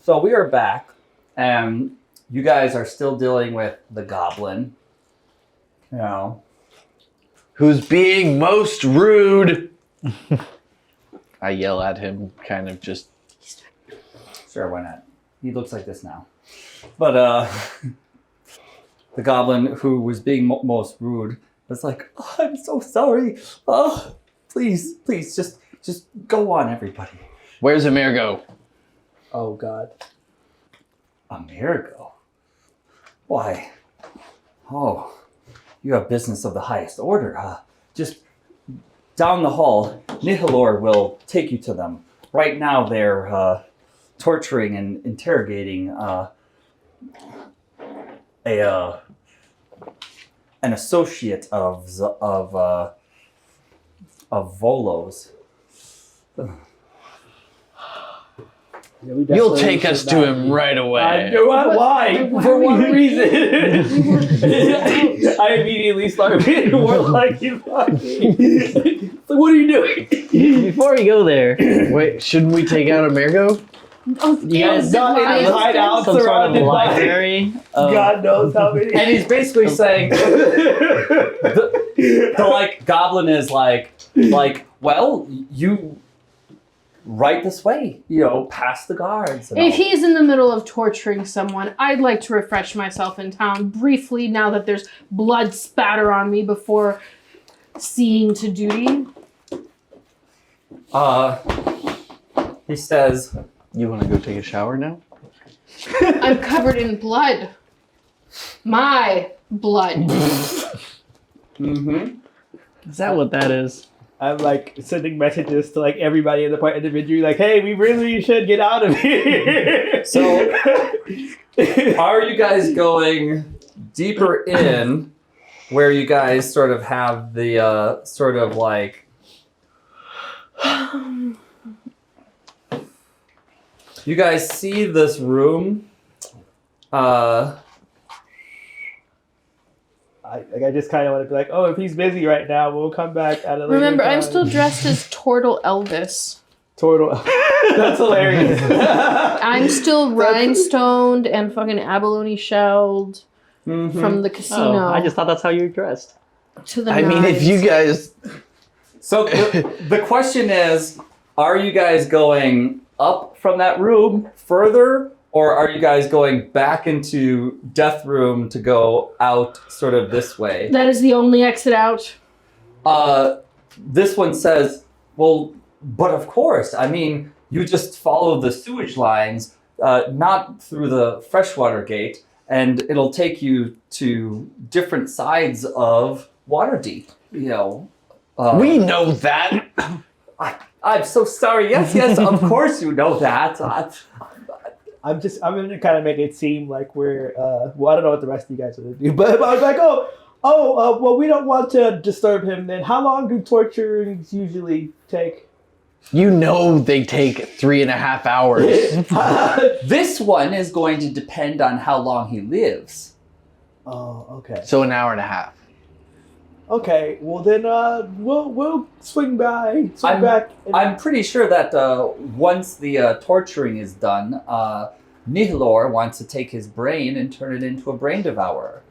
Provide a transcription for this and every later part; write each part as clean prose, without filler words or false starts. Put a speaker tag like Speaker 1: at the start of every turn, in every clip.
Speaker 1: So we are back, and you guys are still dealing with the goblin. You know,
Speaker 2: Who's being most rude? I yell at him, kind of just.
Speaker 1: sure, why not? He looks like this now. But the goblin who was being most rude was like, oh, "I'm so sorry. Oh, please, just go on, everybody."
Speaker 2: Where's Amirgo?
Speaker 3: Oh God.
Speaker 1: Amerigo? Why? Oh, you have business of the highest order. Just down the hall, Nihilor will take you to them. Right now, they're torturing and interrogating an associate of Volo's.
Speaker 3: Yeah, we
Speaker 2: You'll
Speaker 3: definitely
Speaker 2: take
Speaker 3: should
Speaker 2: us to
Speaker 3: not
Speaker 2: him
Speaker 3: be-
Speaker 2: right away.
Speaker 3: Why? For what reason? I immediately started being more like you fucking. So what are you doing?
Speaker 4: Before we go there,
Speaker 2: Wait, shouldn't we take out Amirgo?
Speaker 4: you guys
Speaker 3: Not in his hideout
Speaker 4: some sort of
Speaker 3: surrounded by
Speaker 4: library.
Speaker 3: God knows how many.
Speaker 1: And he's basically saying, the like goblin is like, well, you right this way, past the guards. And
Speaker 5: If
Speaker 1: all.
Speaker 5: he's in the middle of torturing someone, I'd like to refresh myself in town briefly now that there's blood spatter on me before seeing to duty.
Speaker 1: He says,
Speaker 2: You want to go take a shower now?
Speaker 5: I'm covered in blood. My blood.
Speaker 1: mm-hmm.
Speaker 4: Is that what that is?
Speaker 3: I'm like sending messages to like everybody in the party individually, like, "Hey, we really should get out of here."
Speaker 1: So, are you guys going deeper in where you guys sort of have the sort of like you guys see this room?
Speaker 3: I just kind of want to be like, "Oh, if he's busy right now, we'll come back at a later
Speaker 5: Remember, I'm
Speaker 3: time."
Speaker 5: still dressed as Tortle Elvis.
Speaker 3: Turtle. That's hilarious.
Speaker 5: I'm still rhinestoned and fucking abalone shelled
Speaker 1: Mhm.
Speaker 5: from the casino.
Speaker 4: Oh, I just thought that's how you were dressed.
Speaker 5: to the
Speaker 2: I mean, if
Speaker 5: nines.
Speaker 2: you guys.
Speaker 1: So the question is, are you guys going up from that room further, or are you guys going back into death room to go out sort of this way?
Speaker 5: That is the only exit out.
Speaker 1: This one says, well, but of course, I mean, you just follow the sewage lines, not through the freshwater gate, and it'll take you to different sides of Waterdeep,
Speaker 2: We know that.
Speaker 1: I'm so sorry. Yes, of course you know that.
Speaker 3: I'm gonna kind of make it seem like we're well, I don't know what the rest of you guys are gonna do, but I was like, well, we don't want to disturb him. Then how long do torturings usually take?
Speaker 2: You know they take 3.5 hours.
Speaker 1: This one is going to depend on how long he lives.
Speaker 3: Oh, okay.
Speaker 2: So an hour and a half.
Speaker 3: Okay, well then we'll swing back. And,
Speaker 1: I'm pretty sure that once the torturing is done, Nihilor wants to take his brain and turn it into a brain devourer.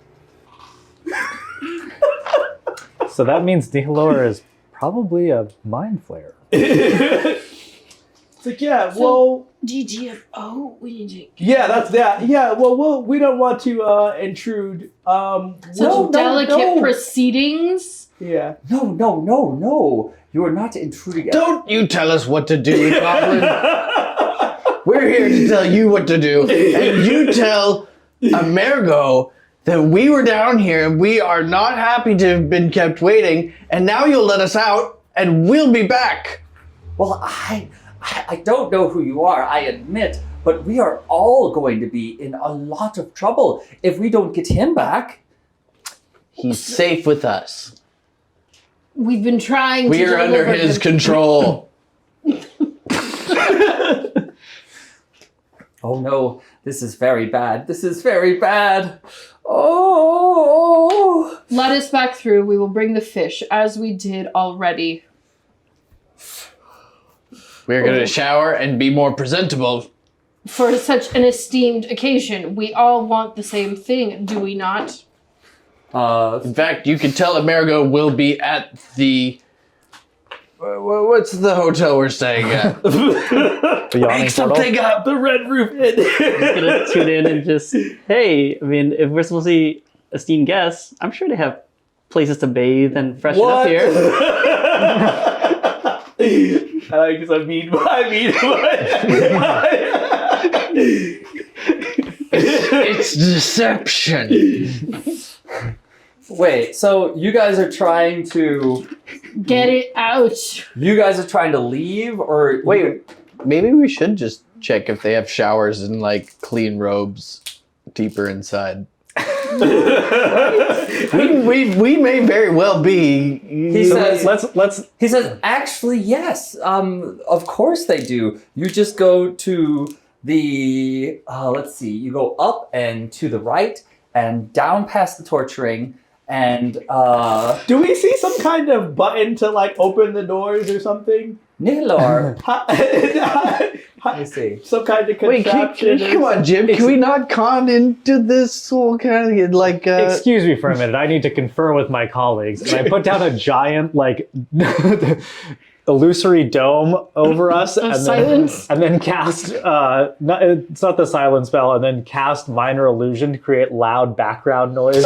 Speaker 6: So that means Nihilor is probably a mind flayer.
Speaker 3: it's like, yeah, well,
Speaker 5: GGFO, we need to.
Speaker 3: yeah, that's that. Yeah, well, we don't want to intrude.
Speaker 5: Such delicate proceedings.
Speaker 3: Yeah.
Speaker 1: No. You are not intruding.
Speaker 2: Don't you tell us what to do, Goblin. We're here to tell you what to do. And you tell Amirgo that we were down here and we are not happy to have been kept waiting, and now you'll let us out and we'll be back.
Speaker 1: Well, I don't know who you are, I admit, but we are all going to be in a lot of trouble if we don't get him back.
Speaker 2: He's safe with us.
Speaker 5: We've been trying to
Speaker 2: We are under
Speaker 5: deliver
Speaker 2: his
Speaker 5: him.
Speaker 2: control.
Speaker 1: Oh no, this is very bad. This is very bad. Oh.
Speaker 5: Let us back through. We will bring the fish, as we did already.
Speaker 2: We're going to shower and be more presentable.
Speaker 5: for such an esteemed occasion. We all want the same thing, do we not?
Speaker 2: In fact, you can tell Amerigo will be at the. What's the hotel we're staying at?
Speaker 6: The yawning
Speaker 2: Make
Speaker 6: portal.
Speaker 2: something up.
Speaker 3: The Red Roof Inn.
Speaker 4: Gonna tune in and just, hey, I mean, if we're supposed to be esteemed guests, I'm sure they have places to bathe and freshen up here.
Speaker 3: I like this.
Speaker 2: It's deception.
Speaker 1: Wait, so you guys are trying to
Speaker 5: Get it out.
Speaker 1: leave, or
Speaker 2: Wait, maybe we should just check if they have showers and like clean robes deeper inside. we may very well be.
Speaker 1: He
Speaker 6: So
Speaker 1: says,
Speaker 6: let's
Speaker 1: He says, actually, yes. Of course they do. You just go to the, let's see, you go up and to the right and down past the torturing and,
Speaker 3: Do we see some kind of button to like open the doors or something?
Speaker 1: Nihilor. Let me
Speaker 3: Some
Speaker 1: see.
Speaker 3: kind of
Speaker 2: Wait,
Speaker 3: contraption.
Speaker 2: come on, Jim. Can we not con into this whole kind of like?
Speaker 6: excuse me for a minute. I need to confer with my colleagues. And I put down a giant like illusory dome over us,
Speaker 5: Of silence?
Speaker 6: and then cast. It's not the silence spell, and then cast minor illusion to create loud background noise.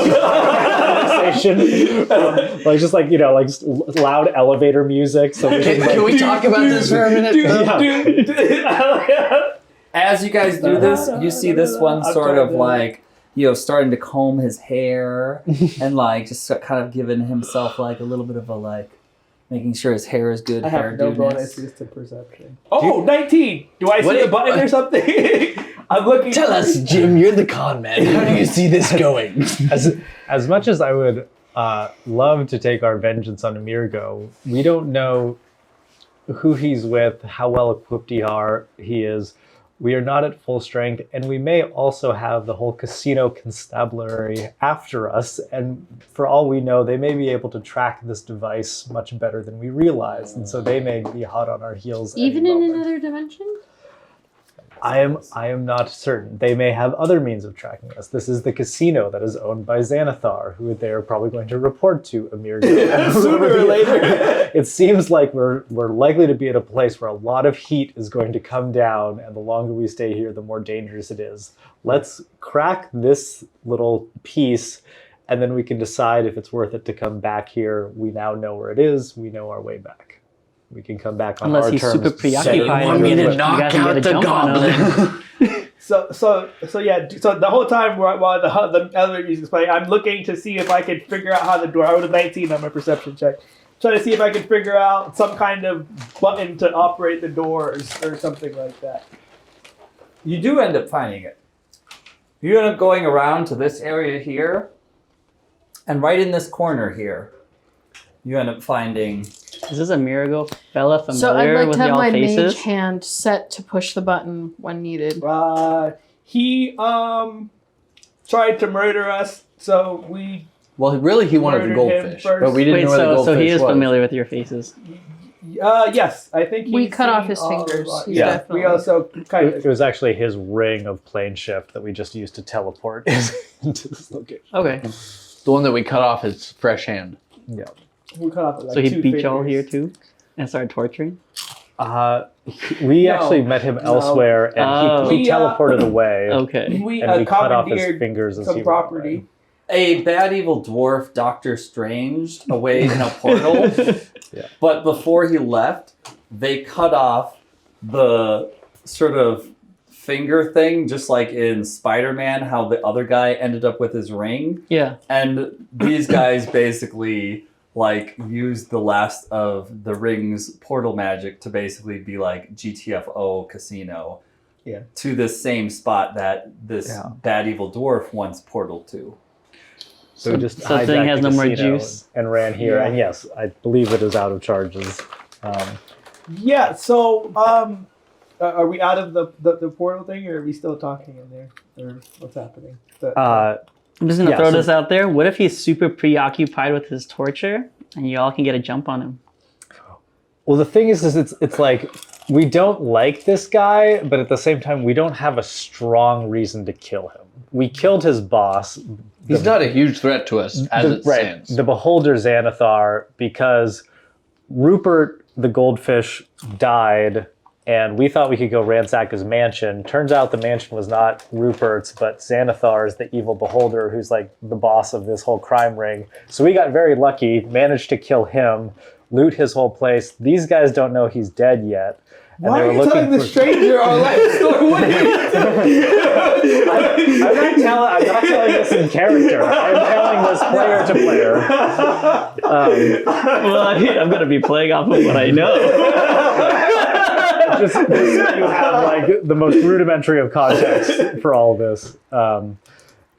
Speaker 6: Conversation, like just like like loud elevator music. So we can, like,
Speaker 2: Can we talk about this for a minute?
Speaker 1: As you guys do this, you see this one sort of like, starting to comb his hair and like just kind of giving himself like a little bit of a like, making sure his hair is good.
Speaker 3: I have no
Speaker 1: hairdo-ness.
Speaker 3: bonuses to perception. Oh, 19! Do I see a button or something? I'm looking.
Speaker 2: Tell us, Jim. You're the con man. How do you see this going?
Speaker 6: as much as I would love to take our vengeance on Amirgo, we don't know who he's with, how well equipped he is. We are not at full strength, and we may also have the whole casino constabulary after us, and for all we know, they may be able to track this device much better than we realize, and so they may be hot on our heels.
Speaker 5: Even
Speaker 6: any
Speaker 5: in
Speaker 6: moment.
Speaker 5: another dimension?
Speaker 6: I am not certain. They may have other means of tracking us. This is the casino that is owned by Xanathar, who they are probably going to report to Amirgo
Speaker 3: Sooner or later.
Speaker 6: It seems like we're likely to be at a place where a lot of heat is going to come down, and the longer we stay here, the more dangerous it is. Let's crack this little piece, and then we can decide if it's worth it to come back here. We now know where it is. We know our way back. We can come back on
Speaker 4: Unless
Speaker 6: our
Speaker 4: he's
Speaker 6: terms.
Speaker 4: super preoccupied.
Speaker 2: Want me
Speaker 4: You
Speaker 2: to
Speaker 4: guys
Speaker 2: knock
Speaker 4: can get
Speaker 2: out
Speaker 4: a
Speaker 2: the
Speaker 4: jump on him.
Speaker 2: goblin?
Speaker 3: So the whole time while the elevator music's playing, I'm looking to see if I can figure out how the door. I rolled a 19 on my perception check. Trying to see if I can figure out some kind of button to operate the doors or something like that.
Speaker 1: You do end up finding it. You end up going around to this area here, and right in this corner here, you end up finding.
Speaker 4: Is this a Mirago fella familiar
Speaker 5: So I'd like
Speaker 4: with
Speaker 5: to have
Speaker 4: y'all
Speaker 5: my
Speaker 4: faces?
Speaker 5: mage hand set to push the button when needed.
Speaker 3: He tried to murder us, so we.
Speaker 2: Well, really, he wanted the
Speaker 3: Murdered him
Speaker 2: goldfish,
Speaker 3: first.
Speaker 2: but we didn't
Speaker 4: Wait,
Speaker 2: know where the
Speaker 4: so
Speaker 2: goldfish
Speaker 4: he is
Speaker 2: was.
Speaker 4: familiar with your faces.
Speaker 3: Yes, I think
Speaker 5: We
Speaker 3: he's
Speaker 5: cut off
Speaker 3: seen
Speaker 5: his
Speaker 3: all of
Speaker 5: fingers.
Speaker 3: our-
Speaker 5: He's
Speaker 3: Yeah,
Speaker 5: definitely-
Speaker 3: we also kind
Speaker 6: It
Speaker 3: of.
Speaker 6: was actually his ring of plane shift that we just used to teleport into this location.
Speaker 4: Okay,
Speaker 2: The one that we cut off his fresh hand.
Speaker 6: Yeah.
Speaker 3: We cut off like
Speaker 4: so he
Speaker 3: two
Speaker 4: beat y'all
Speaker 3: fingers.
Speaker 4: here too, and started torturing.
Speaker 6: We
Speaker 3: No,
Speaker 6: actually met him
Speaker 3: no.
Speaker 6: elsewhere, and
Speaker 4: Oh.
Speaker 6: he
Speaker 3: We,
Speaker 6: teleported away,
Speaker 4: Okay,
Speaker 3: We
Speaker 6: and we cut off his
Speaker 3: commandeered
Speaker 6: fingers as
Speaker 3: some
Speaker 6: he went
Speaker 3: property.
Speaker 6: away.
Speaker 1: A bad evil dwarf, Doctor Strange, away in a portal.
Speaker 6: Yeah.
Speaker 1: But before he left, they cut off the sort of finger thing, just like in Spider-Man, how the other guy ended up with his ring.
Speaker 4: yeah.
Speaker 1: And these guys basically like used the last of the ring's portal magic to basically be like GTFO casino.
Speaker 3: Yeah.
Speaker 1: To this same spot that this
Speaker 6: Yeah.
Speaker 1: bad evil dwarf once portaled to.
Speaker 6: So we just
Speaker 4: So the thing
Speaker 6: hijacked
Speaker 4: has
Speaker 6: the
Speaker 4: no more
Speaker 6: casino
Speaker 4: juice?
Speaker 6: and ran here.
Speaker 3: Yeah.
Speaker 6: And yes, I believe it is out of charges.
Speaker 3: Yeah. So, are we out of the portal thing, or are we still talking in there, or what's happening?
Speaker 4: I'm just gonna
Speaker 6: Yeah,
Speaker 4: throw
Speaker 6: so-
Speaker 4: this out there. What if he's super preoccupied with his torture, and y'all can get a jump on him?
Speaker 6: Well, the thing is it's like we don't like this guy, but at the same time, we don't have a strong reason to kill him. We killed his boss.
Speaker 2: He's not a huge threat to us as it stands.
Speaker 6: The Beholder Xanathar, because Rupert the Goldfish died, and we thought we could go ransack his mansion. Turns out the mansion was not Rupert's, but Xanathar's, the evil Beholder, who's like the boss of this whole crime ring. So we got very lucky, managed to kill him, loot his whole place. These guys don't know he's dead yet. And
Speaker 3: Why
Speaker 6: they
Speaker 3: are
Speaker 6: were
Speaker 3: you
Speaker 6: looking
Speaker 3: telling the
Speaker 6: for-
Speaker 3: stranger our life story? What are you doing?
Speaker 6: I'm not telling this in character. I'm telling this player to player.
Speaker 4: Well, I'm going to be playing off of what I know.
Speaker 6: Just so you have like the most rudimentary of context for all of this.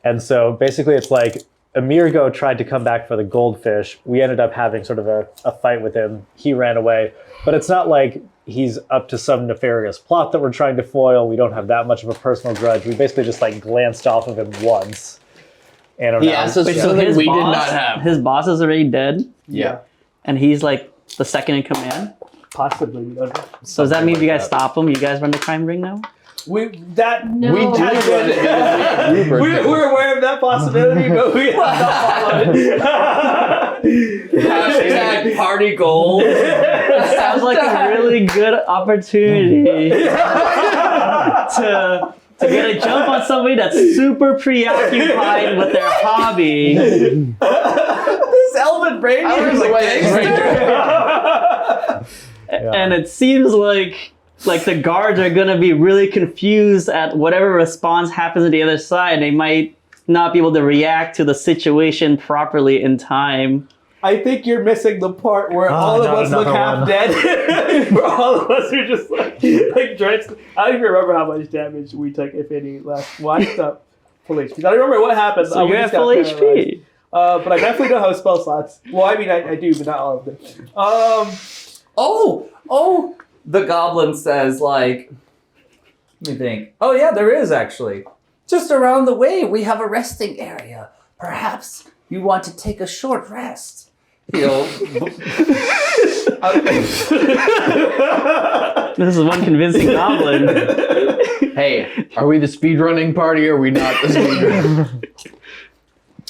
Speaker 6: And so basically it's like Amirgo tried to come back for the goldfish. We ended up having sort of a fight with him. He ran away. But it's not like he's up to some nefarious plot that we're trying to foil. We don't have that much of a personal grudge. We basically just like glanced off of him once. And
Speaker 2: He asked us
Speaker 4: Wait, so
Speaker 2: something
Speaker 4: his
Speaker 2: we
Speaker 4: boss,
Speaker 2: did not have.
Speaker 4: His boss is already dead,
Speaker 2: Yeah.
Speaker 4: and he's like the second in command.
Speaker 3: Possibly, we don't know.
Speaker 4: So does that mean if you guys stop him, you guys run the crime ring now?
Speaker 3: We that
Speaker 5: No.
Speaker 2: We do
Speaker 3: Has
Speaker 2: run
Speaker 3: been-
Speaker 2: it.
Speaker 3: we're aware of that possibility, but we have not followed it.
Speaker 1: Hashtag party goals.
Speaker 4: Sounds like a really good opportunity to get a jump on somebody that's super preoccupied with their hobby.
Speaker 1: This Elvin Brady is a gangster.
Speaker 4: And it seems like the guards are gonna be really confused at whatever response happens on the other side. They might not be able to react to the situation properly in time.
Speaker 3: I think you're missing the part where all of
Speaker 6: not
Speaker 3: us look
Speaker 6: another
Speaker 3: half
Speaker 6: one.
Speaker 3: dead. Where all of us are just like drenched. I don't even remember how much damage we took, if any, last. Well, I stopped full HP. I don't remember what happened.
Speaker 4: So
Speaker 3: We
Speaker 4: you're
Speaker 3: just
Speaker 4: at
Speaker 3: got
Speaker 4: full
Speaker 3: paralyzed.
Speaker 4: HP.
Speaker 3: But I definitely don't have spell slots. Well, I mean, I do, but not all of them.
Speaker 1: Oh, the goblin says, like, let me think. Oh, yeah, there is actually. Just around the way, we have a resting area. Perhaps you want to take a short rest. You know,
Speaker 4: This is one convincing goblin.
Speaker 2: Hey, are we the speedrunning party or are we not the speedrunning?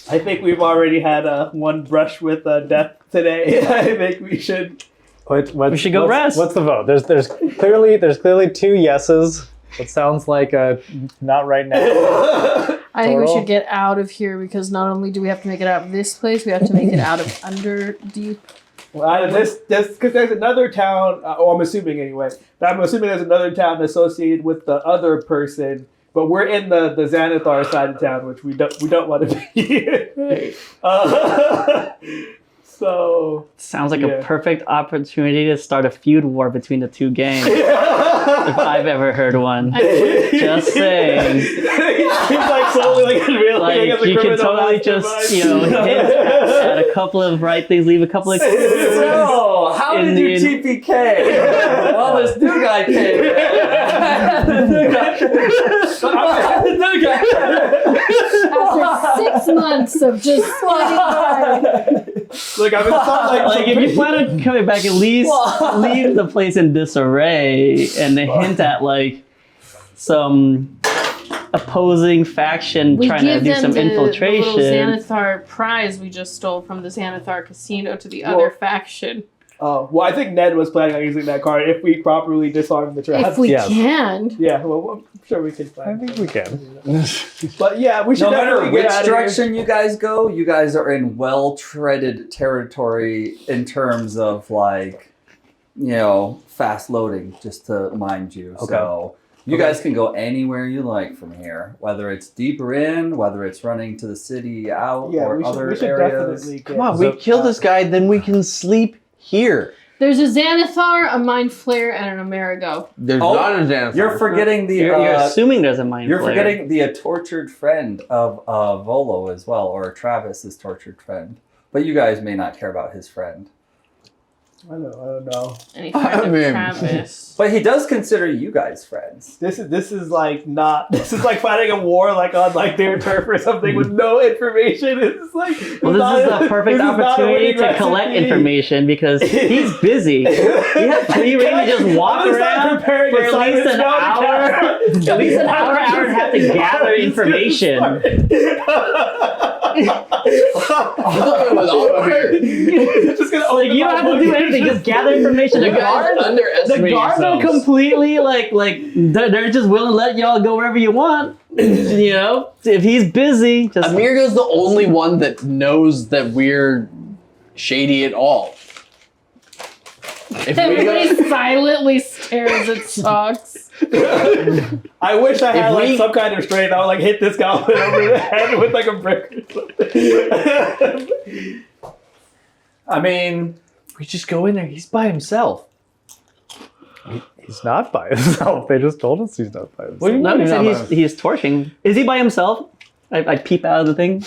Speaker 3: I think we've already had one brush with death today. I think we should.
Speaker 4: We should go rest.
Speaker 6: What's the vote? There's clearly 2 yeses. It sounds like not right now.
Speaker 5: I think we
Speaker 6: Total?
Speaker 5: should get out of here because not only do we have to make it out of this place, we have to make it out of Underdeep.
Speaker 3: Well, because there's another town. I'm assuming anyway. But I'm assuming there's another town associated with the other person. But we're in the Xanathar side of town, which we don't want to be. So
Speaker 4: Sounds like
Speaker 3: Yeah.
Speaker 4: a perfect opportunity to start a feud war between the two gangs. If I've ever heard one. Just saying.
Speaker 3: He's like slowly like realizing
Speaker 4: Like,
Speaker 3: as a
Speaker 4: you can
Speaker 3: criminal
Speaker 4: totally
Speaker 3: mastermind.
Speaker 4: just, hint at a couple of right things, leave a couple of clues.
Speaker 1: so, how
Speaker 4: In
Speaker 1: did you
Speaker 4: the-
Speaker 1: TPK? Well, this new guy came. The new guy. The new guy.
Speaker 5: After 6 months of just getting by.
Speaker 3: Like I've been
Speaker 4: Like, if you plan on coming back, at least leave the place in disarray and hint at, like, some opposing faction
Speaker 5: We
Speaker 4: trying to
Speaker 5: give
Speaker 4: do
Speaker 5: them
Speaker 4: some
Speaker 5: the little
Speaker 4: infiltration.
Speaker 5: Xanathar prize we just stole from the Xanathar casino to the other faction.
Speaker 3: Oh, well, I think Ned was planning on using that card if we properly disarm the trap.
Speaker 5: If we
Speaker 6: Yes.
Speaker 5: can.
Speaker 3: Yeah, well, I'm sure we can
Speaker 6: I
Speaker 3: find
Speaker 6: think we can.
Speaker 3: But yeah, we should
Speaker 1: No matter
Speaker 3: definitely
Speaker 1: which
Speaker 3: get out of here.
Speaker 1: direction you guys go, you guys are in well-treaded territory in terms of, like, you know, fast loading, just to mind you.
Speaker 6: Okay.
Speaker 1: So you guys can go anywhere you like from here, whether it's deeper in, whether it's running to the city out,
Speaker 3: Yeah,
Speaker 1: or
Speaker 3: we
Speaker 1: other
Speaker 3: should
Speaker 1: areas.
Speaker 3: definitely get
Speaker 2: Come on, we kill this guy, then we can sleep here.
Speaker 5: There's a Xanathar, a Mind Flayer, and an Amerigo.
Speaker 2: There's
Speaker 1: Oh,
Speaker 2: not a Xanathar.
Speaker 1: You're forgetting the.
Speaker 4: You're assuming there's a mind
Speaker 1: You're
Speaker 4: flayer.
Speaker 1: forgetting the tortured friend of Volo as well, or Travis's tortured friend. But you guys may not care about his friend.
Speaker 3: I don't know.
Speaker 5: Any friend of
Speaker 2: mean-
Speaker 5: Travis.
Speaker 1: But he does consider you guys friends.
Speaker 3: This is like not. This is like fighting a war like on like their turf or something with no information. It's like
Speaker 4: Well, this is the perfect opportunity to collect information because he's busy. You have free reign to just walk around for at least an hour. At least an hour and a half to gather information.
Speaker 3: Just gonna
Speaker 4: Like you don't have to do anything, just gather information. The guards are completely like they're just willing to let y'all go wherever you want. You know, if he's busy, just
Speaker 2: Amirgo's the only one that knows that we're shady at all. If we
Speaker 5: Everybody
Speaker 2: go,
Speaker 5: silently stares at Socks.
Speaker 3: I wish I had
Speaker 2: If
Speaker 3: like
Speaker 2: we-
Speaker 3: some kind of strength. I would like hit this goblin over the head with like a brick or something.
Speaker 1: I mean,
Speaker 2: we just go in there. He's by himself.
Speaker 6: He's not by himself. They just told us he's not by himself.
Speaker 2: What do you
Speaker 4: no,
Speaker 2: mean
Speaker 4: he
Speaker 2: he's
Speaker 4: said
Speaker 2: not by
Speaker 4: he's, he's torching. Is he by himself? I peep out of the thing.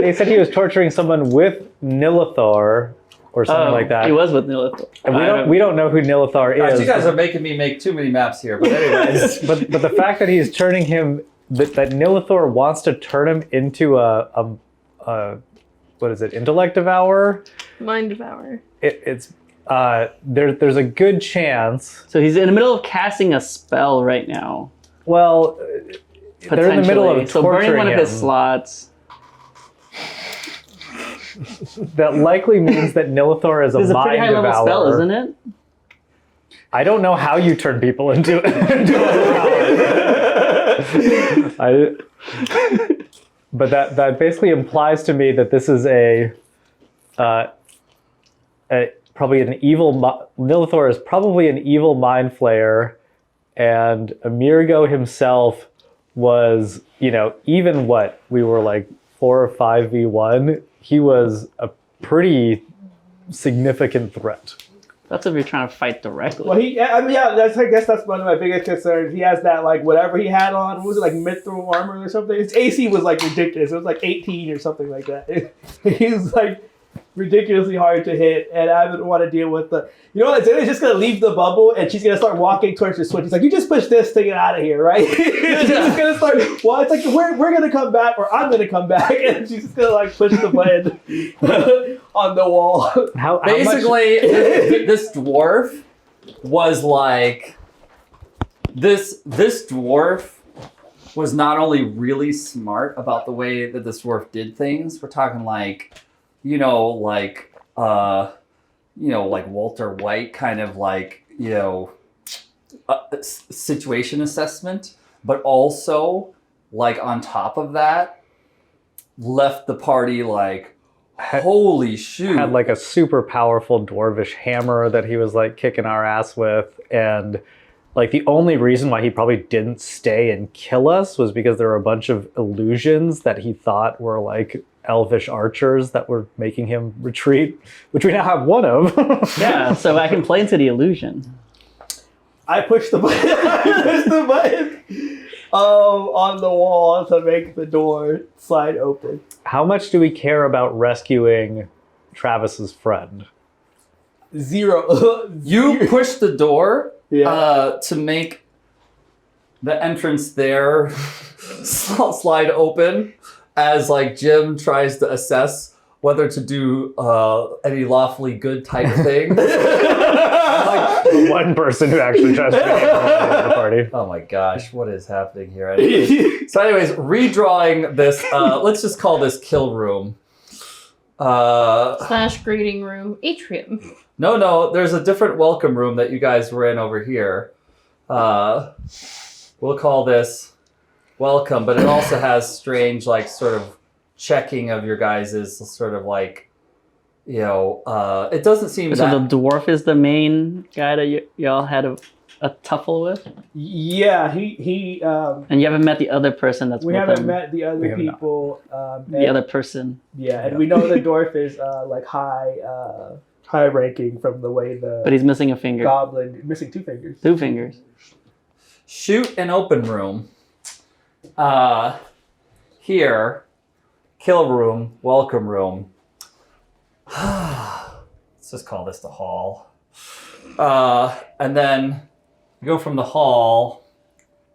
Speaker 6: They said he was torturing someone with Nilithor or something like that.
Speaker 4: He was with Nilith.
Speaker 6: And we don't know who Nilithor
Speaker 1: gosh,
Speaker 6: is.
Speaker 1: you guys are making me make too many maps here. But anyways,
Speaker 6: but the fact that he's turning him that Nilithor wants to turn him into a what is it, intellect devourer?
Speaker 5: Mind devour.
Speaker 6: It's there's a good chance.
Speaker 4: So he's in the middle of casting a spell right now.
Speaker 6: Well, they're in the middle of
Speaker 4: Potentially. So burning
Speaker 6: torturing
Speaker 4: one of
Speaker 6: him.
Speaker 4: his slots.
Speaker 6: That likely means that Nilithor is a
Speaker 4: It's a
Speaker 6: mind
Speaker 4: pretty high level
Speaker 6: devourer.
Speaker 4: spell, isn't it?
Speaker 6: I don't know how you turn people into but that basically implies to me that this is a probably an evil. Nilithor is probably an evil mind flayer, and Amirgo himself was, even what we were like 4 or 5v1. He was a pretty significant threat.
Speaker 4: That's if you're trying to fight directly.
Speaker 3: Well, I guess that's one of my biggest concerns. He has that like whatever he had on. What was it, like mithril armor or something? His AC was like ridiculous. It was like 18 or something like that. He was like ridiculously hard to hit, and I would want to deal with the. You know what? Zayna's just gonna leave the bubble, and she's gonna start walking towards the switch. It's like, you just push this to get out of here, right? She's just gonna start. Well, it's like we're gonna come back, or I'm gonna come back, and she's just gonna like push the button on the wall.
Speaker 6: How much-
Speaker 1: basically, this dwarf was like this dwarf was not only really smart about the way that this dwarf did things. We're talking like, like Walter White kind of like, situation assessment, but also like on top of that, left the party like, holy shoot.
Speaker 6: had like a super powerful dwarvish hammer that he was like kicking our ass with, and like the only reason why he probably didn't stay and kill us was because there were a bunch of illusions that he thought were like elvish archers that were making him retreat, which we now have one of.
Speaker 4: Yeah, so I can play into the illusion.
Speaker 3: I pushed the button. I pushed the button on the wall to make the door slide open.
Speaker 6: How much do we care about rescuing Travis's friend?
Speaker 3: 0.
Speaker 1: You push the door
Speaker 3: Yeah.
Speaker 1: to make the entrance there slide open as like Jim tries to assess whether to do any lawfully good type thing.
Speaker 6: Like the one person who actually tries to make the party.
Speaker 1: Oh my gosh, what is happening here? Anyways. So anyways, redrawing this, let's just call this kill room.
Speaker 5: / greeting room. Atrium.
Speaker 1: No, there's a different welcome room that you guys were in over here. We'll call this welcome, but it also has strange, like, sort of checking of your guys' sort of like, it doesn't seem
Speaker 4: So
Speaker 1: that...
Speaker 4: the dwarf is the main guy that y'all had a tuffle with?
Speaker 3: Yeah, he
Speaker 4: And you haven't met the other person that's
Speaker 3: we
Speaker 4: with
Speaker 3: haven't
Speaker 4: him.
Speaker 3: met the
Speaker 6: We
Speaker 3: other
Speaker 6: have not.
Speaker 3: people.
Speaker 4: The other person.
Speaker 3: Yeah, and we know the dwarf is like high ranking from the way the
Speaker 4: But he's missing a finger.
Speaker 3: goblin missing 2 fingers.
Speaker 4: 2 fingers.
Speaker 1: Shoot an open room. Here, kill room, welcome room. Let's just call this the hall. And then you go from the hall.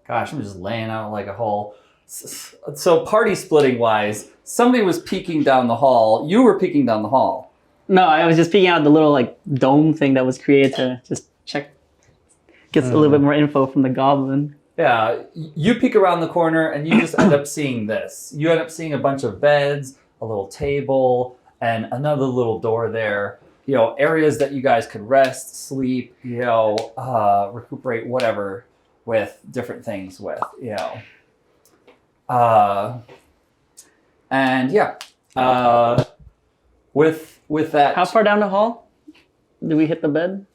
Speaker 1: Gosh, I'm just laying out like a hall. So party splitting wise, somebody was peeking down the hall. You were peeking down the hall.
Speaker 4: No, I was just peeking out the little like dome thing that was created to just check, get a little bit more info from the goblin.
Speaker 1: Yeah, you peek around the corner and you just end up seeing this. You end up seeing a bunch of beds, a little table, and another little door there. You know, areas that you guys could rest, sleep, you know, recuperate, whatever, with different things with, you know. And yeah, with that.
Speaker 4: How far down the hall do we hit the bed?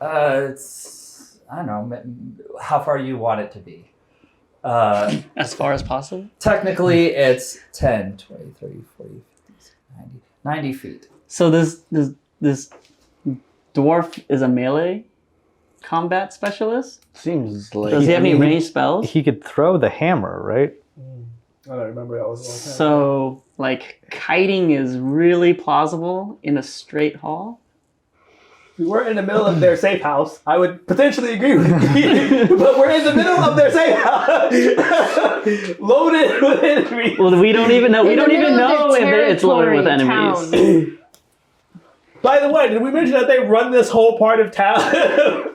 Speaker 1: It's, I don't know, how far do you want it to be?
Speaker 4: As far as possible.
Speaker 1: Technically, it's 10, 20, 30, 40, 50, 90, 90 feet.
Speaker 4: So this dwarf is a melee combat specialist.
Speaker 2: Seems like.
Speaker 4: Does he have any ranged spells?
Speaker 6: He could throw the hammer, right?
Speaker 3: I don't remember. That was a long time.
Speaker 4: So like kiting is really plausible in a straight hall.
Speaker 3: If we were in the middle of their safe house, I would potentially agree with you. But we're in the middle of their safe house, loaded with enemies.
Speaker 4: Well, we don't even know. We
Speaker 5: In the
Speaker 4: don't even
Speaker 5: middle of
Speaker 4: know if
Speaker 5: their
Speaker 4: it's loaded with
Speaker 5: territory,
Speaker 4: enemies.
Speaker 5: town.
Speaker 3: By the way, did we mention that they run this whole part of town?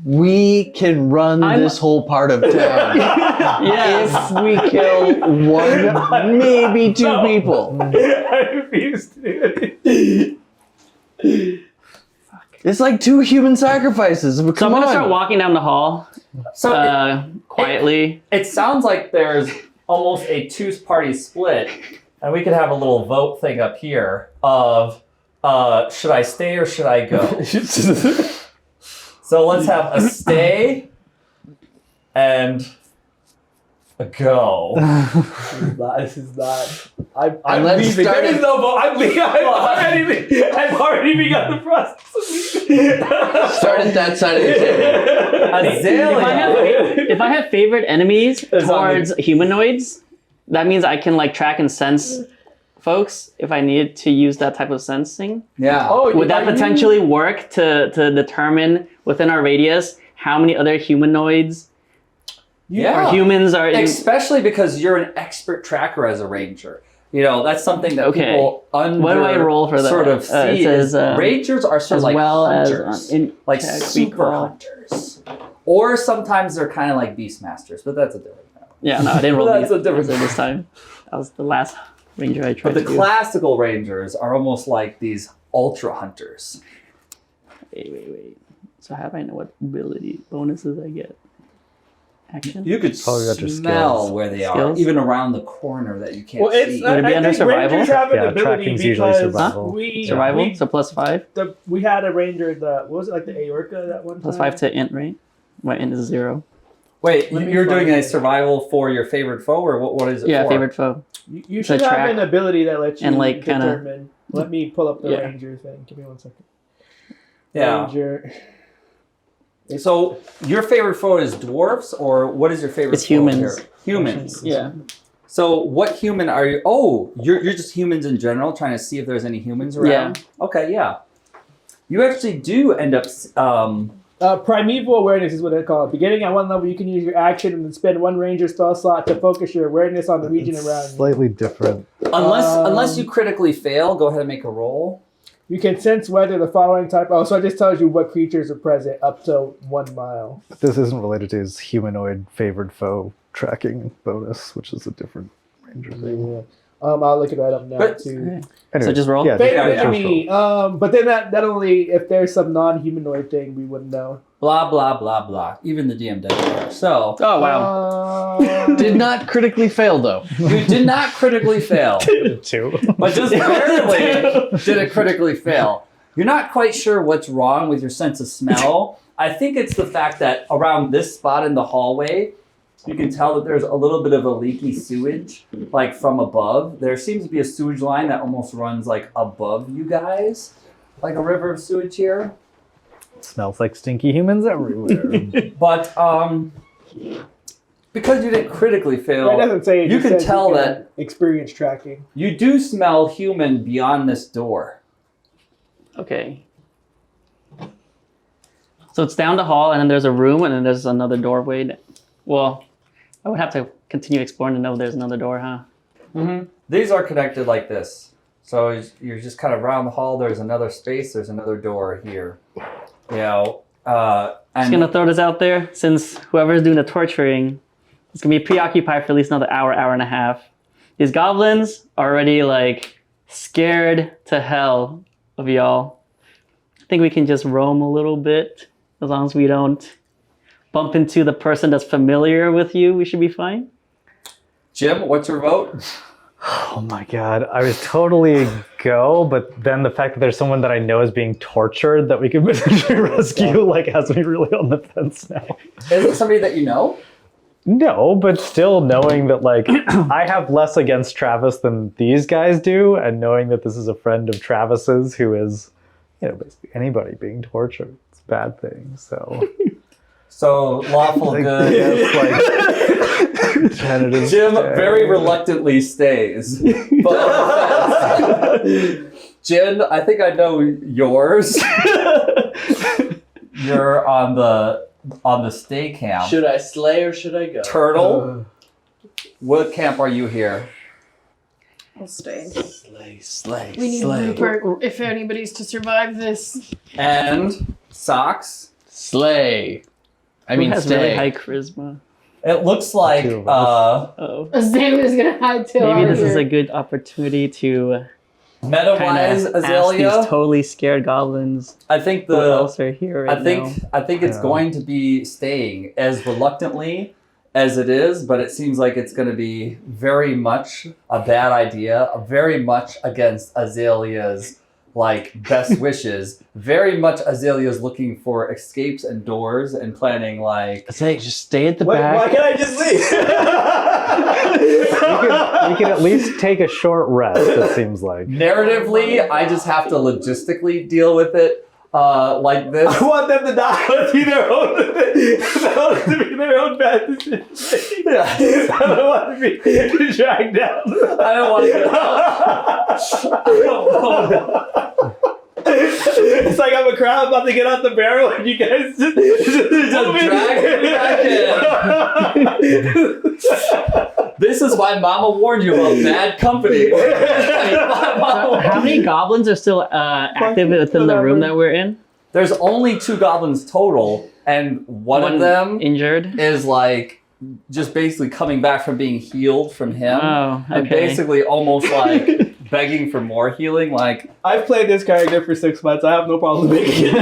Speaker 2: We can run this whole part of town.
Speaker 4: Yes.
Speaker 2: If we kill one, maybe two
Speaker 3: No.
Speaker 2: people.
Speaker 3: I refuse to do it.
Speaker 2: It's like 2 human sacrifices.
Speaker 4: So I'm
Speaker 2: Come
Speaker 4: gonna
Speaker 2: on.
Speaker 4: start walking down the hall
Speaker 1: So
Speaker 4: quietly.
Speaker 1: it sounds like there's almost a two-party split, and we could have a little vote thing up here of should I stay or should I go? So let's have a stay and a go.
Speaker 3: This is not. I'm
Speaker 2: let's
Speaker 3: leaving.
Speaker 2: start
Speaker 3: There is
Speaker 2: it-
Speaker 3: no vote. I'm leaving. I've already begun the process.
Speaker 2: Start at that side of the table.
Speaker 1: Azalea.
Speaker 4: If I have favorite enemies
Speaker 3: It's on
Speaker 4: towards humanoids, that means I can like track and sense folks if I needed to use that type of sensing.
Speaker 1: Yeah.
Speaker 3: Oh,
Speaker 4: Would that
Speaker 3: are you-
Speaker 4: potentially work to determine within our radius how many other humanoids
Speaker 1: Yeah.
Speaker 4: or humans are in?
Speaker 1: Especially because you're an expert tracker as a ranger. You know, that's something that
Speaker 4: Okay.
Speaker 1: people under
Speaker 4: What do I roll for that?
Speaker 1: sort of
Speaker 4: It
Speaker 1: see
Speaker 4: says,
Speaker 1: is rangers are sort
Speaker 4: as
Speaker 1: of like
Speaker 4: well
Speaker 1: hunters.
Speaker 4: as in
Speaker 1: like
Speaker 4: check,
Speaker 1: super
Speaker 4: recall.
Speaker 1: hunters. Or sometimes they're kind of like beastmasters, but that's a different matter.
Speaker 4: Yeah, no, I didn't roll
Speaker 1: That's a
Speaker 4: these
Speaker 1: different-
Speaker 4: this time. That was the last ranger I tried
Speaker 1: But the
Speaker 4: to do.
Speaker 1: classical rangers are almost like these ultra hunters.
Speaker 4: Wait. So how do I know what ability bonuses I get? Action?
Speaker 1: You could
Speaker 6: Probably got your
Speaker 1: smell
Speaker 6: skills.
Speaker 1: where they are,
Speaker 4: Skills?
Speaker 1: even around the corner that you can't
Speaker 3: Well, it's
Speaker 1: see.
Speaker 4: Would it be
Speaker 3: I
Speaker 4: under
Speaker 3: think
Speaker 4: survival?
Speaker 3: Rangers have an
Speaker 6: Yeah,
Speaker 3: ability
Speaker 6: tracking's usually
Speaker 3: because
Speaker 6: survival.
Speaker 3: we
Speaker 4: Survival?
Speaker 3: we,
Speaker 4: So plus 5?
Speaker 3: we had a ranger. What was it, like the Aorca that one
Speaker 4: Plus
Speaker 3: time?
Speaker 4: 5 to int, right? My int is 0.
Speaker 1: Wait,
Speaker 3: Let me
Speaker 1: you're
Speaker 3: find
Speaker 1: doing a
Speaker 3: it.
Speaker 1: survival for your favorite foe, or what is it
Speaker 4: Yeah,
Speaker 1: for?
Speaker 4: favorite foe.
Speaker 3: You should
Speaker 4: to
Speaker 3: have
Speaker 4: track
Speaker 3: an ability that lets you
Speaker 4: and, like, kinda-
Speaker 3: determine. Let me pull up the
Speaker 4: Yeah.
Speaker 3: ranger thing. Give me 1 second.
Speaker 1: Yeah.
Speaker 3: Ranger.
Speaker 1: So your favorite foe is dwarves, or what is your favorite?
Speaker 4: It's
Speaker 1: foe
Speaker 4: humans.
Speaker 1: here? Humans.
Speaker 4: Yeah.
Speaker 1: So what human are you? Oh, you're just humans in general, trying to see if there's any humans around. Okay, yeah. You actually do end up.
Speaker 3: Primeval awareness is what they call it. Beginning at 1 level, you can use your action and then spend 1 ranger spell slot to focus your awareness on the region
Speaker 6: It's
Speaker 3: around you.
Speaker 6: slightly different.
Speaker 1: Unless you critically fail, go ahead and make a roll.
Speaker 3: You can sense whether the following type. Oh, so it just tells you what creatures are present up to 1 mile.
Speaker 6: This isn't related to his humanoid favored foe tracking bonus, which is a different ranger thing.
Speaker 3: Yeah. I'll look at that up now
Speaker 1: But-
Speaker 3: too.
Speaker 4: Okay.
Speaker 6: Anyway,
Speaker 4: So just roll?
Speaker 6: Yeah,
Speaker 3: Favorite
Speaker 1: yeah,
Speaker 3: enemy. But then that only if there's some non-humanoid thing we wouldn't know.
Speaker 1: Blah blah blah blah. Even the DM doesn't care. So
Speaker 4: Oh, wow.
Speaker 2: Did not critically fail though.
Speaker 1: you did not critically fail,
Speaker 6: two.
Speaker 1: but just barely did it critically fail. You're not quite sure what's wrong with your sense of smell. I think it's the fact that around this spot in the hallway, you can tell that there's a little bit of a leaky sewage, like from above. There seems to be a sewage line that almost runs like above you guys, like a river of sewage here.
Speaker 6: Smells like stinky humans everywhere.
Speaker 1: But because you didn't critically fail,
Speaker 3: It doesn't say. It
Speaker 1: you
Speaker 3: just
Speaker 1: can
Speaker 3: says
Speaker 1: tell
Speaker 3: you
Speaker 1: that
Speaker 3: experience tracking.
Speaker 1: you do smell human beyond this door.
Speaker 4: Okay. So it's down the hall, and then there's a room, and then there's another doorway. Well, I would have to continue exploring to know there's another door, huh?
Speaker 1: These are connected like this. So you're just kind of around the hall. There's another space. There's another door here. You know,
Speaker 4: Just
Speaker 1: and
Speaker 4: gonna throw this out there, since whoever's doing the torturing is gonna be preoccupied for at least another hour, hour and a half. These goblins are already like scared to hell of y'all. I think we can just roam a little bit, as long as we don't bump into the person that's familiar with you. We should be fine.
Speaker 1: Jim, what's your vote?
Speaker 6: Oh my god, I was totally go, but then the fact that there's someone that I know is being tortured that we could potentially rescue, like, has me really on the fence now.
Speaker 1: Is it somebody that you know?
Speaker 6: No, but still knowing that, like, I have less against Travis than these guys do, and knowing that this is a friend of Travis's who is, you know, basically anybody being tortured. It's a bad thing, so.
Speaker 1: So lawful good.
Speaker 6: Yes, like, tentative
Speaker 1: Jim
Speaker 6: stay.
Speaker 1: very reluctantly stays. But Jin, I think I know yours. You're on the stay camp.
Speaker 2: Should I slay or should I go?
Speaker 1: Turtle, what camp are you here?
Speaker 5: I'll stay.
Speaker 2: Slay.
Speaker 5: We need Rupert if anybody's to survive this.
Speaker 1: And Socks.
Speaker 2: Slay. I
Speaker 4: Who
Speaker 2: mean,
Speaker 4: has
Speaker 2: stay.
Speaker 4: really high charisma?
Speaker 1: It looks like
Speaker 6: two of us.
Speaker 4: Oh,
Speaker 5: Azalea's gonna hide till
Speaker 4: maybe this is a good opportunity to
Speaker 1: meta-wise
Speaker 4: kind of ask
Speaker 1: Azalea.
Speaker 4: these totally scared goblins
Speaker 1: I think
Speaker 4: who else are here right
Speaker 1: I think it's
Speaker 6: Yeah.
Speaker 1: going to be staying as reluctantly as it is, but it seems like it's going to be very much a bad idea, very much against Azalea's like best wishes, very much Azalea's looking for escapes and doors and planning like
Speaker 2: Say, just stay at the
Speaker 3: Why
Speaker 2: back.
Speaker 3: can't I just leave?
Speaker 6: We could at least take a short rest, it seems like.
Speaker 1: narratively, I just have to logistically deal with it like this.
Speaker 3: I want them to die. Let's be their own. I want it to be their own bad decision.
Speaker 1: Yeah.
Speaker 3: I don't want to be dragged down.
Speaker 1: I don't want to get out. I don't know.
Speaker 3: It's like I'm a crab about to get out the barrel, and you guys just
Speaker 1: drag me back in. This is why Mama warned you about bad company.
Speaker 4: How many goblins are still active within the room that we're in?
Speaker 1: There's only 2 goblins total, and one of them
Speaker 4: injured.
Speaker 1: is like just basically coming back from being healed from him,
Speaker 4: Oh,
Speaker 1: and
Speaker 4: okay.
Speaker 1: basically almost like begging for more healing. Like
Speaker 3: I've played this character for 6 months. I have no problem making it.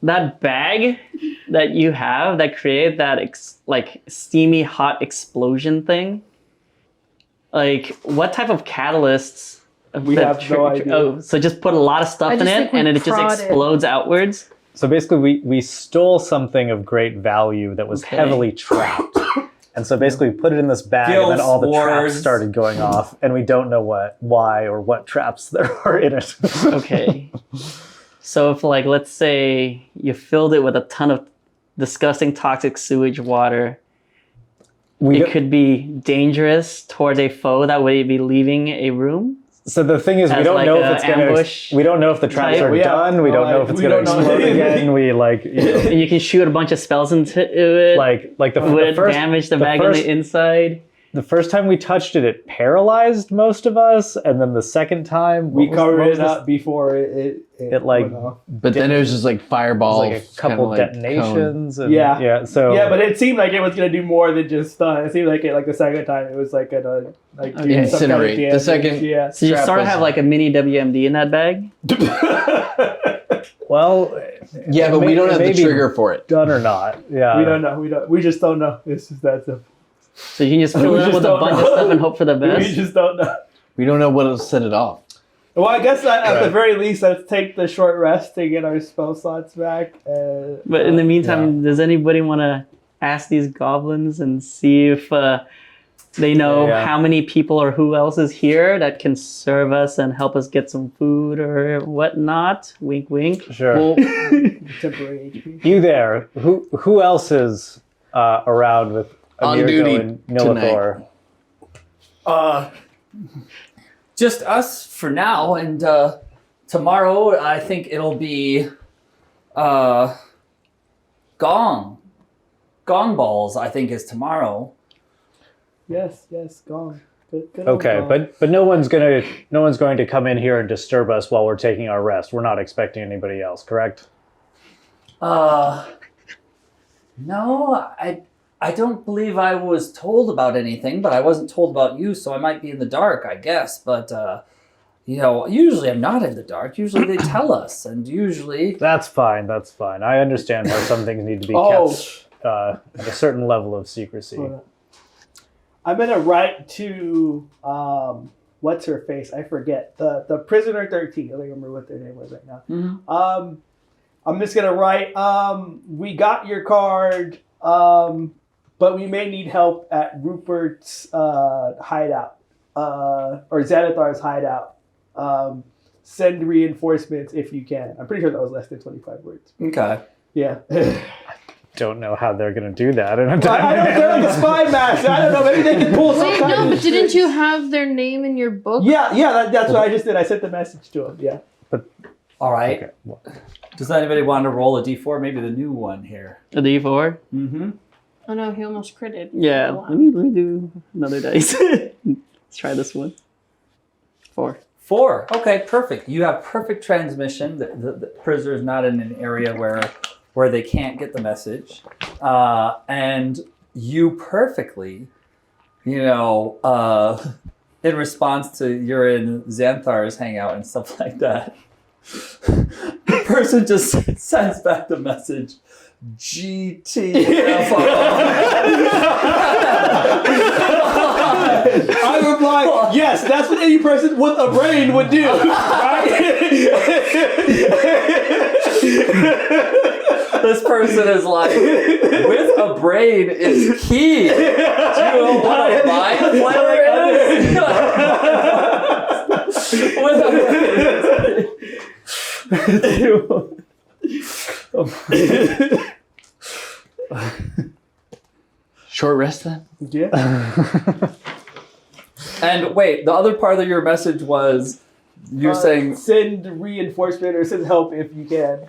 Speaker 4: That bag that you have that created that like steamy hot explosion thing. Like, what type of catalysts?
Speaker 3: We have no idea.
Speaker 4: Oh, so just put a lot of stuff
Speaker 5: I
Speaker 4: in
Speaker 5: just
Speaker 4: it,
Speaker 5: think we
Speaker 4: and it just
Speaker 5: prodded.
Speaker 4: explodes outwards.
Speaker 6: So basically, we stole something of great value that was
Speaker 4: Okay.
Speaker 6: heavily trapped. And so basically, we put it in this bag, and
Speaker 1: Guild
Speaker 6: then all the traps
Speaker 1: wars.
Speaker 6: started going off, and we don't know why, or what traps there are in it.
Speaker 4: Okay. So if, like, let's say you filled it with a ton of disgusting toxic sewage water, it could be dangerous towards a foe that would be leaving a room.
Speaker 6: So the thing is, we
Speaker 4: As
Speaker 6: don't
Speaker 4: like
Speaker 6: know
Speaker 4: a
Speaker 6: if it's going
Speaker 4: ambush
Speaker 6: to. We don't know if the traps
Speaker 4: type?
Speaker 6: are
Speaker 3: We have
Speaker 6: done. We
Speaker 3: no
Speaker 6: don't know if
Speaker 3: idea.
Speaker 6: it's
Speaker 3: We
Speaker 6: going to
Speaker 3: don't know
Speaker 6: explode
Speaker 3: anything.
Speaker 6: again. We like, you know,
Speaker 4: And you can shoot a bunch of spells into it.
Speaker 6: like the
Speaker 4: would it
Speaker 6: first
Speaker 4: damage the
Speaker 6: the
Speaker 4: bag
Speaker 6: first-
Speaker 4: on the inside?
Speaker 6: the first time we touched it, it paralyzed most of us, and then the second time
Speaker 3: We
Speaker 6: what
Speaker 3: covered
Speaker 6: was
Speaker 3: it up before it
Speaker 6: like-
Speaker 3: went off.
Speaker 2: But then it was just like
Speaker 6: It was
Speaker 2: fireballs.
Speaker 6: like a couple
Speaker 2: kinda like
Speaker 6: detonations. And,
Speaker 3: Yeah.
Speaker 6: yeah. So
Speaker 3: Yeah, but it seemed like it was gonna do more than just stun. It seemed like it, like the second time, it was like gonna like do
Speaker 4: Okay.
Speaker 3: some kind of
Speaker 2: Incinerate. The
Speaker 3: damage.
Speaker 2: second-
Speaker 3: yeah.
Speaker 4: So you
Speaker 2: Strap
Speaker 4: sort of
Speaker 2: was-
Speaker 4: have like a mini WMD in that bag.
Speaker 6: well,
Speaker 2: Yeah,
Speaker 6: it
Speaker 2: but we
Speaker 6: may-
Speaker 2: don't
Speaker 6: it
Speaker 2: have
Speaker 6: may
Speaker 2: the
Speaker 6: be
Speaker 2: trigger for it.
Speaker 6: done or not. Yeah.
Speaker 3: We don't know. We just don't know. It's just that simple.
Speaker 4: So you can just fill
Speaker 3: We
Speaker 4: it up
Speaker 3: just
Speaker 4: with a
Speaker 3: don't
Speaker 4: bunch of
Speaker 3: know.
Speaker 4: stuff and hope for the
Speaker 3: We
Speaker 4: best.
Speaker 3: just don't know.
Speaker 2: We don't know what'll set it off.
Speaker 3: Well, I guess at the
Speaker 6: Right.
Speaker 3: very least, let's take the short rest to get our spell slots back.
Speaker 4: But in the meantime, does anybody want to ask these goblins and see if They know
Speaker 6: Yeah.
Speaker 4: how many people or who else is here that can serve us and help us get some food or whatnot. Wink, wink.
Speaker 6: Sure.
Speaker 2: Well,
Speaker 3: Temporary HP.
Speaker 6: You there? Who else is around with
Speaker 2: On
Speaker 6: Amirgo
Speaker 2: duty
Speaker 6: and Nilithor?
Speaker 1: Just us for now, and tomorrow I think it'll be gong balls. I think is tomorrow.
Speaker 3: Yes, gone. Good
Speaker 6: Okay,
Speaker 3: old gone.
Speaker 6: but no one's going to come in here and disturb us while we're taking our rest. We're not expecting anybody else, correct?
Speaker 1: No, I don't believe I was told about anything, but I wasn't told about you, so I might be in the dark, I guess. But usually I'm not in the dark. Usually they tell us, and usually
Speaker 6: That's fine. I understand how some things need to be kept at a certain level of secrecy.
Speaker 3: Hold on. I'm gonna write to what's her face? I forget the prisoner 13. I don't remember what their name was right now.
Speaker 1: Mhm.
Speaker 3: I'm just gonna write. We got your card, but we may need help at Rupert's hideout or Xanathar's hideout. Send reinforcements if you can. I'm pretty sure that was less than 25 words.
Speaker 1: okay.
Speaker 3: Yeah.
Speaker 6: Don't know how they're going to do that. In a
Speaker 3: I don't. They're like a spy master. I don't know. Maybe they can pull some
Speaker 5: Wait,
Speaker 3: kind
Speaker 5: no,
Speaker 3: of
Speaker 5: but didn't you have their name in your book?
Speaker 3: Yeah. That's what I just did. I sent the message to him. Yeah.
Speaker 1: All right.
Speaker 6: Okay. Well,
Speaker 1: Does anybody want to roll a d4? Maybe the new one here.
Speaker 4: A D4?
Speaker 1: Mm-hmm.
Speaker 5: Oh no, he almost critted.
Speaker 4: Yeah, let me do another dice. Let's try this one. 4.
Speaker 1: 4. Okay, perfect. You have perfect transmission. The prisoner is not in an area where they can't get the message. And you perfectly, in response to you're in Xanthar's hangout and stuff like that, the person just sends back the message,
Speaker 3: I reply, yes, that's what any person with a brain would do.
Speaker 1: This person is like, with a brain is key. Do you know what a mind flayer is? With a
Speaker 2: short rest then?
Speaker 3: Yeah.
Speaker 1: And wait, the other part of your message was you're saying
Speaker 3: send reinforcement or send help if you can.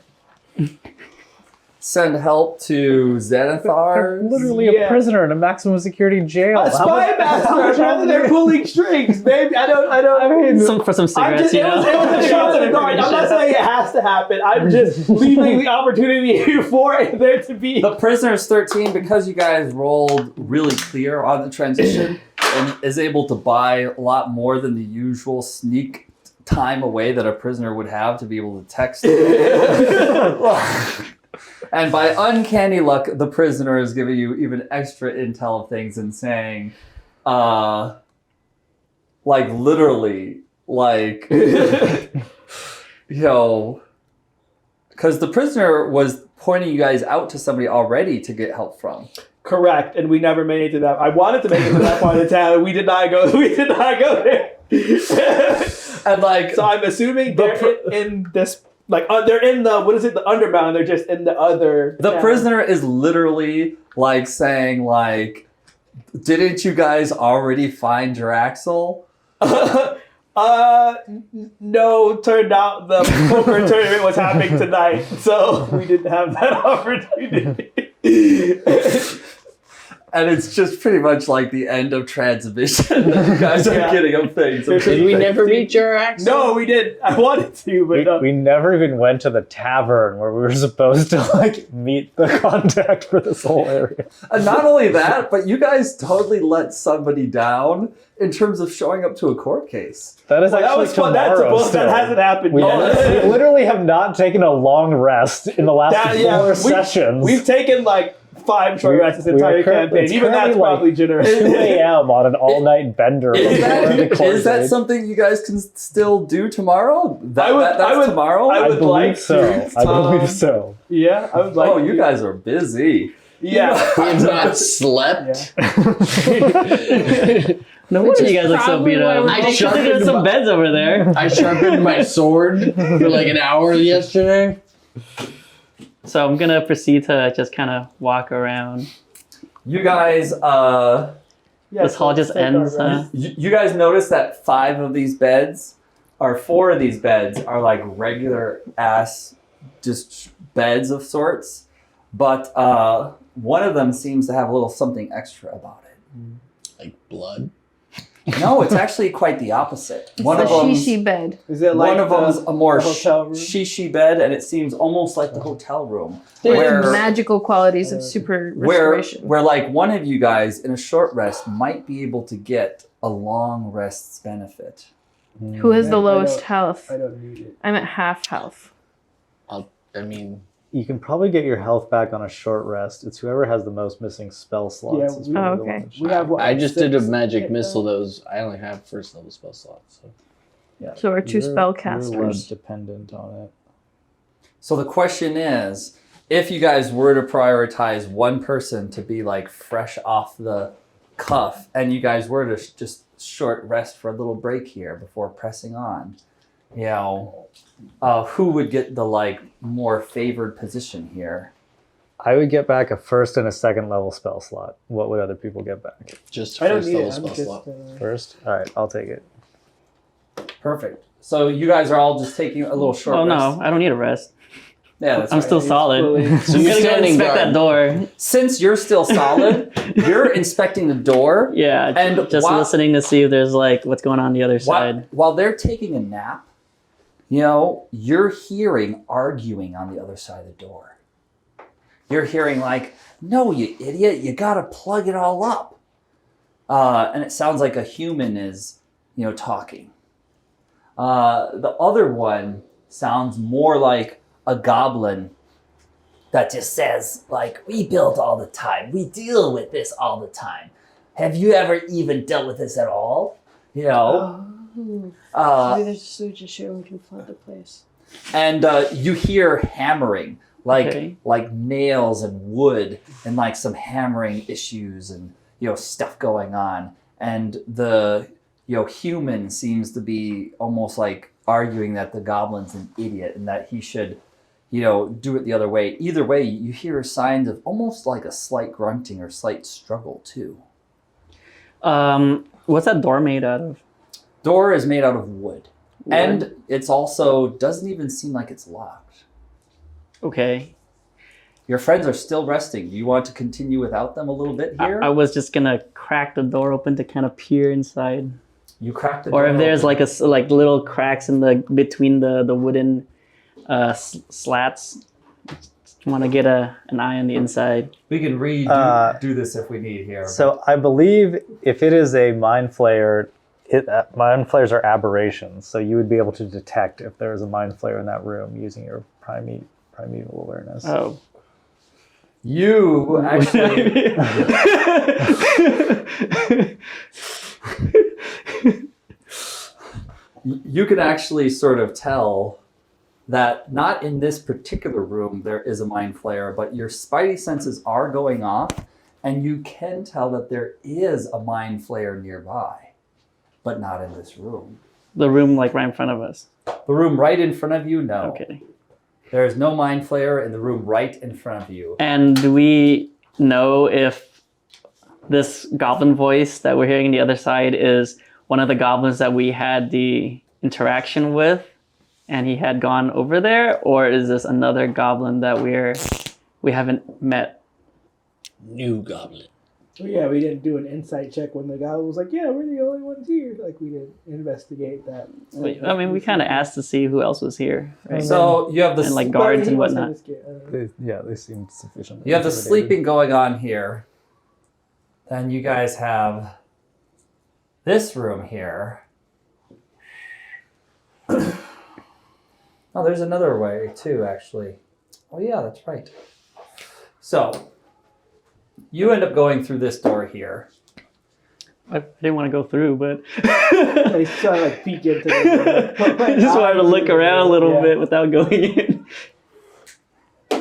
Speaker 1: send help to Xanathar.
Speaker 6: literally
Speaker 3: Yeah.
Speaker 6: a prisoner in a maximum security jail.
Speaker 3: A spy master. Apparently they're pulling strings, baby. I don't. I mean,
Speaker 4: For some
Speaker 3: I'm
Speaker 4: cigarettes,
Speaker 3: just, it was a shot in the dark. I'm not saying it has to happen. I'm just leaving the opportunity for there to be.
Speaker 1: The prisoner's 13 because you guys rolled really clear on the transition and is able to buy a lot more than the usual sneak time away that a prisoner would have to be able to text. And by uncanny luck, the prisoner is giving you even extra intel of things and saying, literally, because the prisoner was pointing you guys out to somebody already to get help from.
Speaker 3: Correct, and we never made it to that. I wanted to make it to that part of town, and we did not go. We did not go there.
Speaker 1: And
Speaker 3: So I'm assuming they're in this. They're in the the underground. They're just in the other.
Speaker 1: the
Speaker 3: town.
Speaker 1: prisoner is literally saying didn't you guys already find Draxel?
Speaker 3: No. Turned out the poker tournament was happening tonight, so we didn't have that opportunity.
Speaker 1: And it's just pretty much the end of transmission that you guys are
Speaker 3: Yeah.
Speaker 1: getting of things.
Speaker 2: Did we never meet Jurax?
Speaker 3: No, we did. I wanted to, but no.
Speaker 6: We never even went to the tavern where we were supposed to meet the contact for this whole area.
Speaker 1: And not only that, but you guys totally let somebody down in terms of showing up to a court case.
Speaker 6: That is
Speaker 3: Well, that
Speaker 6: actually
Speaker 3: was fun. That's
Speaker 6: tomorrow.
Speaker 3: that hasn't happened
Speaker 6: We,
Speaker 3: yet.
Speaker 6: we literally have not taken a long rest in the last four sessions.
Speaker 3: We've taken 5 short rests this entire campaign.
Speaker 6: it's
Speaker 3: Even that's
Speaker 6: currently,
Speaker 3: probably generous.
Speaker 6: 2 a.m. on an all-night bender.
Speaker 1: Is
Speaker 6: before the court
Speaker 1: that
Speaker 6: date.
Speaker 1: something you guys can still do tomorrow? That's
Speaker 3: I would-
Speaker 1: tomorrow?
Speaker 3: I
Speaker 6: I
Speaker 3: would
Speaker 6: believe
Speaker 3: like
Speaker 6: so.
Speaker 3: to,
Speaker 6: I believe so.
Speaker 3: Yeah, I would like
Speaker 1: Oh,
Speaker 3: to.
Speaker 1: you guys are busy.
Speaker 3: Yeah.
Speaker 2: We have not slept.
Speaker 4: No wonder you guys look so
Speaker 5: probably
Speaker 4: beat
Speaker 5: what
Speaker 4: up.
Speaker 5: I
Speaker 4: I
Speaker 5: was
Speaker 4: sure there's some beds over there.
Speaker 2: I sharpened my sword for like an hour yesterday.
Speaker 4: So I'm gonna proceed to just kind of walk around.
Speaker 1: You guys,
Speaker 4: This hall just ends.
Speaker 1: you guys notice that 4 of these beds are like regular ass, just beds of sorts, but one of them seems to have a little something extra about it.
Speaker 2: Like blood.
Speaker 1: No, it's actually quite the opposite. One
Speaker 5: the
Speaker 1: of them,
Speaker 5: shishi bed.
Speaker 3: Is it like
Speaker 1: one of them's a more
Speaker 3: the hotel room?
Speaker 1: shishi bed, and it seems almost like the hotel room,
Speaker 5: With
Speaker 1: where
Speaker 5: magical qualities of super restoration.
Speaker 1: where like one of you guys in a short rest might be able to get a long rest's benefit.
Speaker 5: Who has the
Speaker 3: I
Speaker 5: lowest
Speaker 3: don't-
Speaker 5: health?
Speaker 3: I don't need it.
Speaker 5: I'm at half health.
Speaker 2: I mean,
Speaker 6: You can probably get your health back on a short rest. It's whoever has the most missing spell slots.
Speaker 3: Yeah,
Speaker 6: is
Speaker 3: we-
Speaker 6: probably
Speaker 5: Oh,
Speaker 6: the
Speaker 5: okay.
Speaker 6: one that should-
Speaker 3: We have what,
Speaker 2: I just did a
Speaker 3: 6
Speaker 2: magic
Speaker 3: hit
Speaker 2: missile.
Speaker 3: points?
Speaker 2: I only have first level spell slots. So.
Speaker 6: Yeah.
Speaker 5: So we're 2
Speaker 6: You're
Speaker 5: spellcasters.
Speaker 6: less dependent on it.
Speaker 1: So the question is, if you guys were to prioritize one person to be like fresh off the cuff, and you guys were to just short rest for a little break here before pressing on, you know, who would get the like more favored position here?
Speaker 6: I would get back a first and a second level spell slot. What would other people get back?
Speaker 2: Just
Speaker 3: I don't
Speaker 2: first
Speaker 3: need
Speaker 2: level
Speaker 3: it. I'm
Speaker 2: spell
Speaker 3: just.
Speaker 2: slot.
Speaker 6: First? All right, I'll take it.
Speaker 1: Perfect. So you guys are all just taking a little short
Speaker 4: Oh
Speaker 1: rest.
Speaker 4: no, I don't need a rest.
Speaker 1: Yeah, that's
Speaker 4: I'm
Speaker 1: right.
Speaker 4: still solid.
Speaker 2: So
Speaker 4: I'm
Speaker 2: you're
Speaker 4: gonna go
Speaker 2: standing
Speaker 4: inspect
Speaker 2: guard.
Speaker 4: that door.
Speaker 1: Since you're still solid, you're inspecting the door.
Speaker 4: Yeah,
Speaker 1: And
Speaker 4: just
Speaker 1: while-
Speaker 4: listening to see if there's like what's going on the other side.
Speaker 1: While they're taking a nap, you know, you're hearing arguing on the other side of the door. You're hearing like, "No, you idiot! You gotta plug it all up." And it sounds like a human is, you know, talking. The other one sounds more like a goblin that just says, like, "We build all the time. We deal with this all the time. Have you ever even dealt with this at all?" You know.
Speaker 7: Maybe there's a sewage issue and we can flood the place.
Speaker 1: And you hear hammering, like
Speaker 4: Okay.
Speaker 1: like nails and wood, and like some hammering issues and stuff going on. And the human seems to be almost like arguing that the goblin's an idiot and that he should do it the other way. Either way, you hear signs of almost like a slight grunting or slight struggle too.
Speaker 4: What's that door made out of?
Speaker 1: Door is made out of wood. And it's also doesn't even seem like it's locked.
Speaker 4: Okay.
Speaker 1: Your friends are still resting. Do you want to continue without them a little bit here?
Speaker 4: I was just gonna crack the door open to kind of peer inside,
Speaker 1: You cracked the
Speaker 4: or
Speaker 1: door
Speaker 4: if there's
Speaker 1: open.
Speaker 4: like little cracks in the between the wooden slats. Want to get an eye on the inside.
Speaker 1: We can do this if we need here.
Speaker 6: So I believe if it is a mind flayer, mind flayers are aberrations. So you would be able to detect if there is a mind flayer in that room using your primeval awareness.
Speaker 4: Oh.
Speaker 1: You actually you can actually sort of tell that not in this particular room there is a mind flayer, but your spidey senses are going off, and you can tell that there is a mind flayer nearby, but not in this room.
Speaker 4: The room like right in front of us.
Speaker 1: The room right in front of you, no.
Speaker 4: Okay.
Speaker 1: There is no mind flayer in the room right in front of you.
Speaker 4: And do we know if this goblin voice that we're hearing on the other side is one of the goblins that we had the interaction with and he had gone over there, or is this another goblin that we haven't met?
Speaker 2: New goblin.
Speaker 3: Oh, yeah, we didn't do an insight check when the guy was like, "Yeah, we're the only ones here." Like we didn't investigate that.
Speaker 4: I mean, we kind of asked to see who else was here, right?
Speaker 1: So you have the
Speaker 4: And like
Speaker 3: But
Speaker 4: guards
Speaker 3: he
Speaker 4: and
Speaker 3: wasn't
Speaker 4: whatnot.
Speaker 3: scared.
Speaker 6: They seem sufficient.
Speaker 1: You have the sleeping going on here. Then you guys have this room here. Oh, there's another way too, actually. Oh yeah, that's right. So you end up going through this door here.
Speaker 4: I didn't want to go through, but
Speaker 3: They try to like peek into the
Speaker 4: I just wanted to look around a little
Speaker 3: Yeah.
Speaker 4: bit without going in.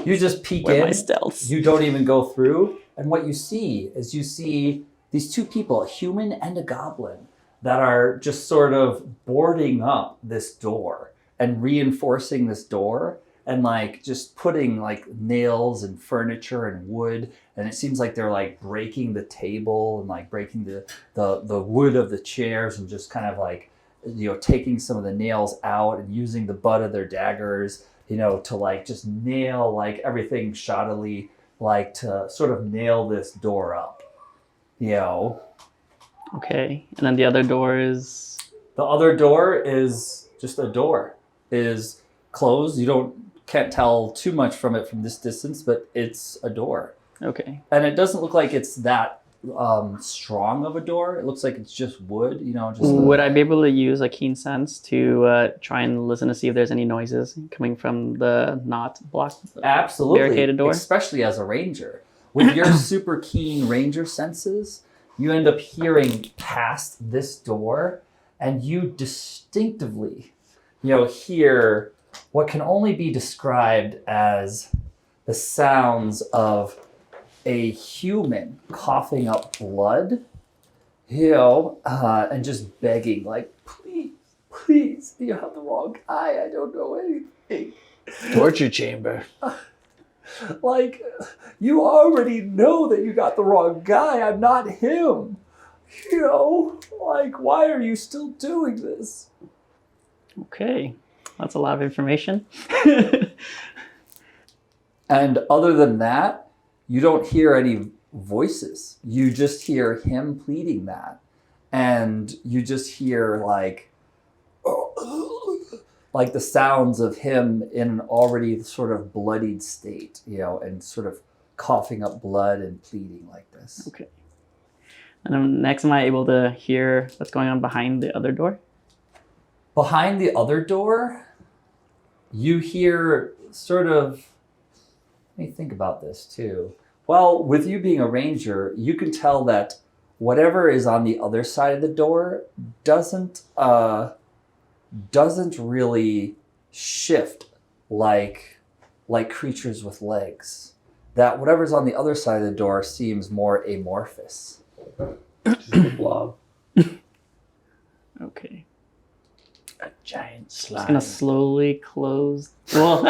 Speaker 1: You just peek
Speaker 4: Where
Speaker 1: in.
Speaker 4: my stealth?
Speaker 1: You don't even go through. And what you see is these two people, a human and a goblin, that are just sort of boarding up this door and reinforcing this door and like just putting like nails and furniture and wood. And it seems like they're like breaking the table and like breaking the wood of the chairs and just kind of like, taking some of the nails out and using the butt of their daggers, to like just nail like everything shoddily, like to sort of nail this door up,
Speaker 4: Okay. And then the other door is.
Speaker 1: The other door is just a door. It is closed. You can't tell too much from it from this distance, but it's a door.
Speaker 4: Okay.
Speaker 1: And it doesn't look like it's that strong of a door. It looks like it's just wood,
Speaker 4: Would I be able to use a keen sense to try and listen to see if there's any noises coming from the not blocked
Speaker 1: Absolutely.
Speaker 4: barricaded door?
Speaker 1: Especially as a ranger. With your super keen ranger senses, you end up hearing past this door, and you distinctively, hear what can only be described as the sounds of a human coughing up blood, and just begging, like, please, you have the wrong guy. I don't know anything.
Speaker 2: Torture chamber.
Speaker 1: Like, you already know that you got the wrong guy. I'm not him. Like, why are you still doing this?
Speaker 4: Okay. That's a lot of information.
Speaker 1: And other than that, you don't hear any voices. You just hear him pleading that. And you just hear like the sounds of him in an already sort of bloodied state, and sort of coughing up blood and pleading like this.
Speaker 4: Okay. And then next, am I able to hear what's going on behind the other door?
Speaker 1: Behind the other door, you hear sort of, let me think about this too. Well, with you being a ranger, you can tell that whatever is on the other side of the door doesn't really shift like creatures with legs. That whatever's on the other side of the door seems more amorphous.
Speaker 3: Just a blob.
Speaker 4: Okay.
Speaker 2: A giant
Speaker 4: Just
Speaker 2: slime.
Speaker 4: gonna slowly close. Well,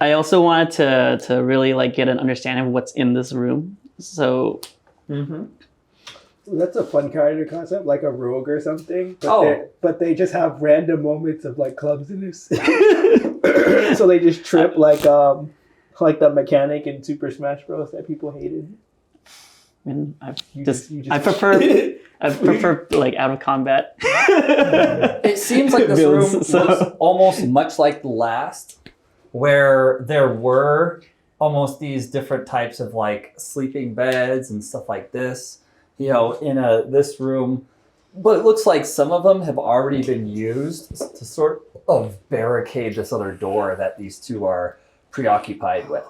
Speaker 4: I also wanted to really like get an understanding of what's in this room. So
Speaker 3: That's a fun character concept, like a rogue or something. But
Speaker 1: Oh.
Speaker 3: they just have random moments of like clubs in this. So they just trip like the mechanic in Super Smash Bros. That people hated.
Speaker 4: and
Speaker 3: You
Speaker 4: I prefer like out of combat.
Speaker 1: It seems like this
Speaker 4: Builds,
Speaker 1: room
Speaker 4: so-
Speaker 1: looks almost much like the last, where there were almost these different types of like sleeping beds and stuff like this, in this room. But it looks like some of them have already been used to sort of barricade this other door that these two are preoccupied with.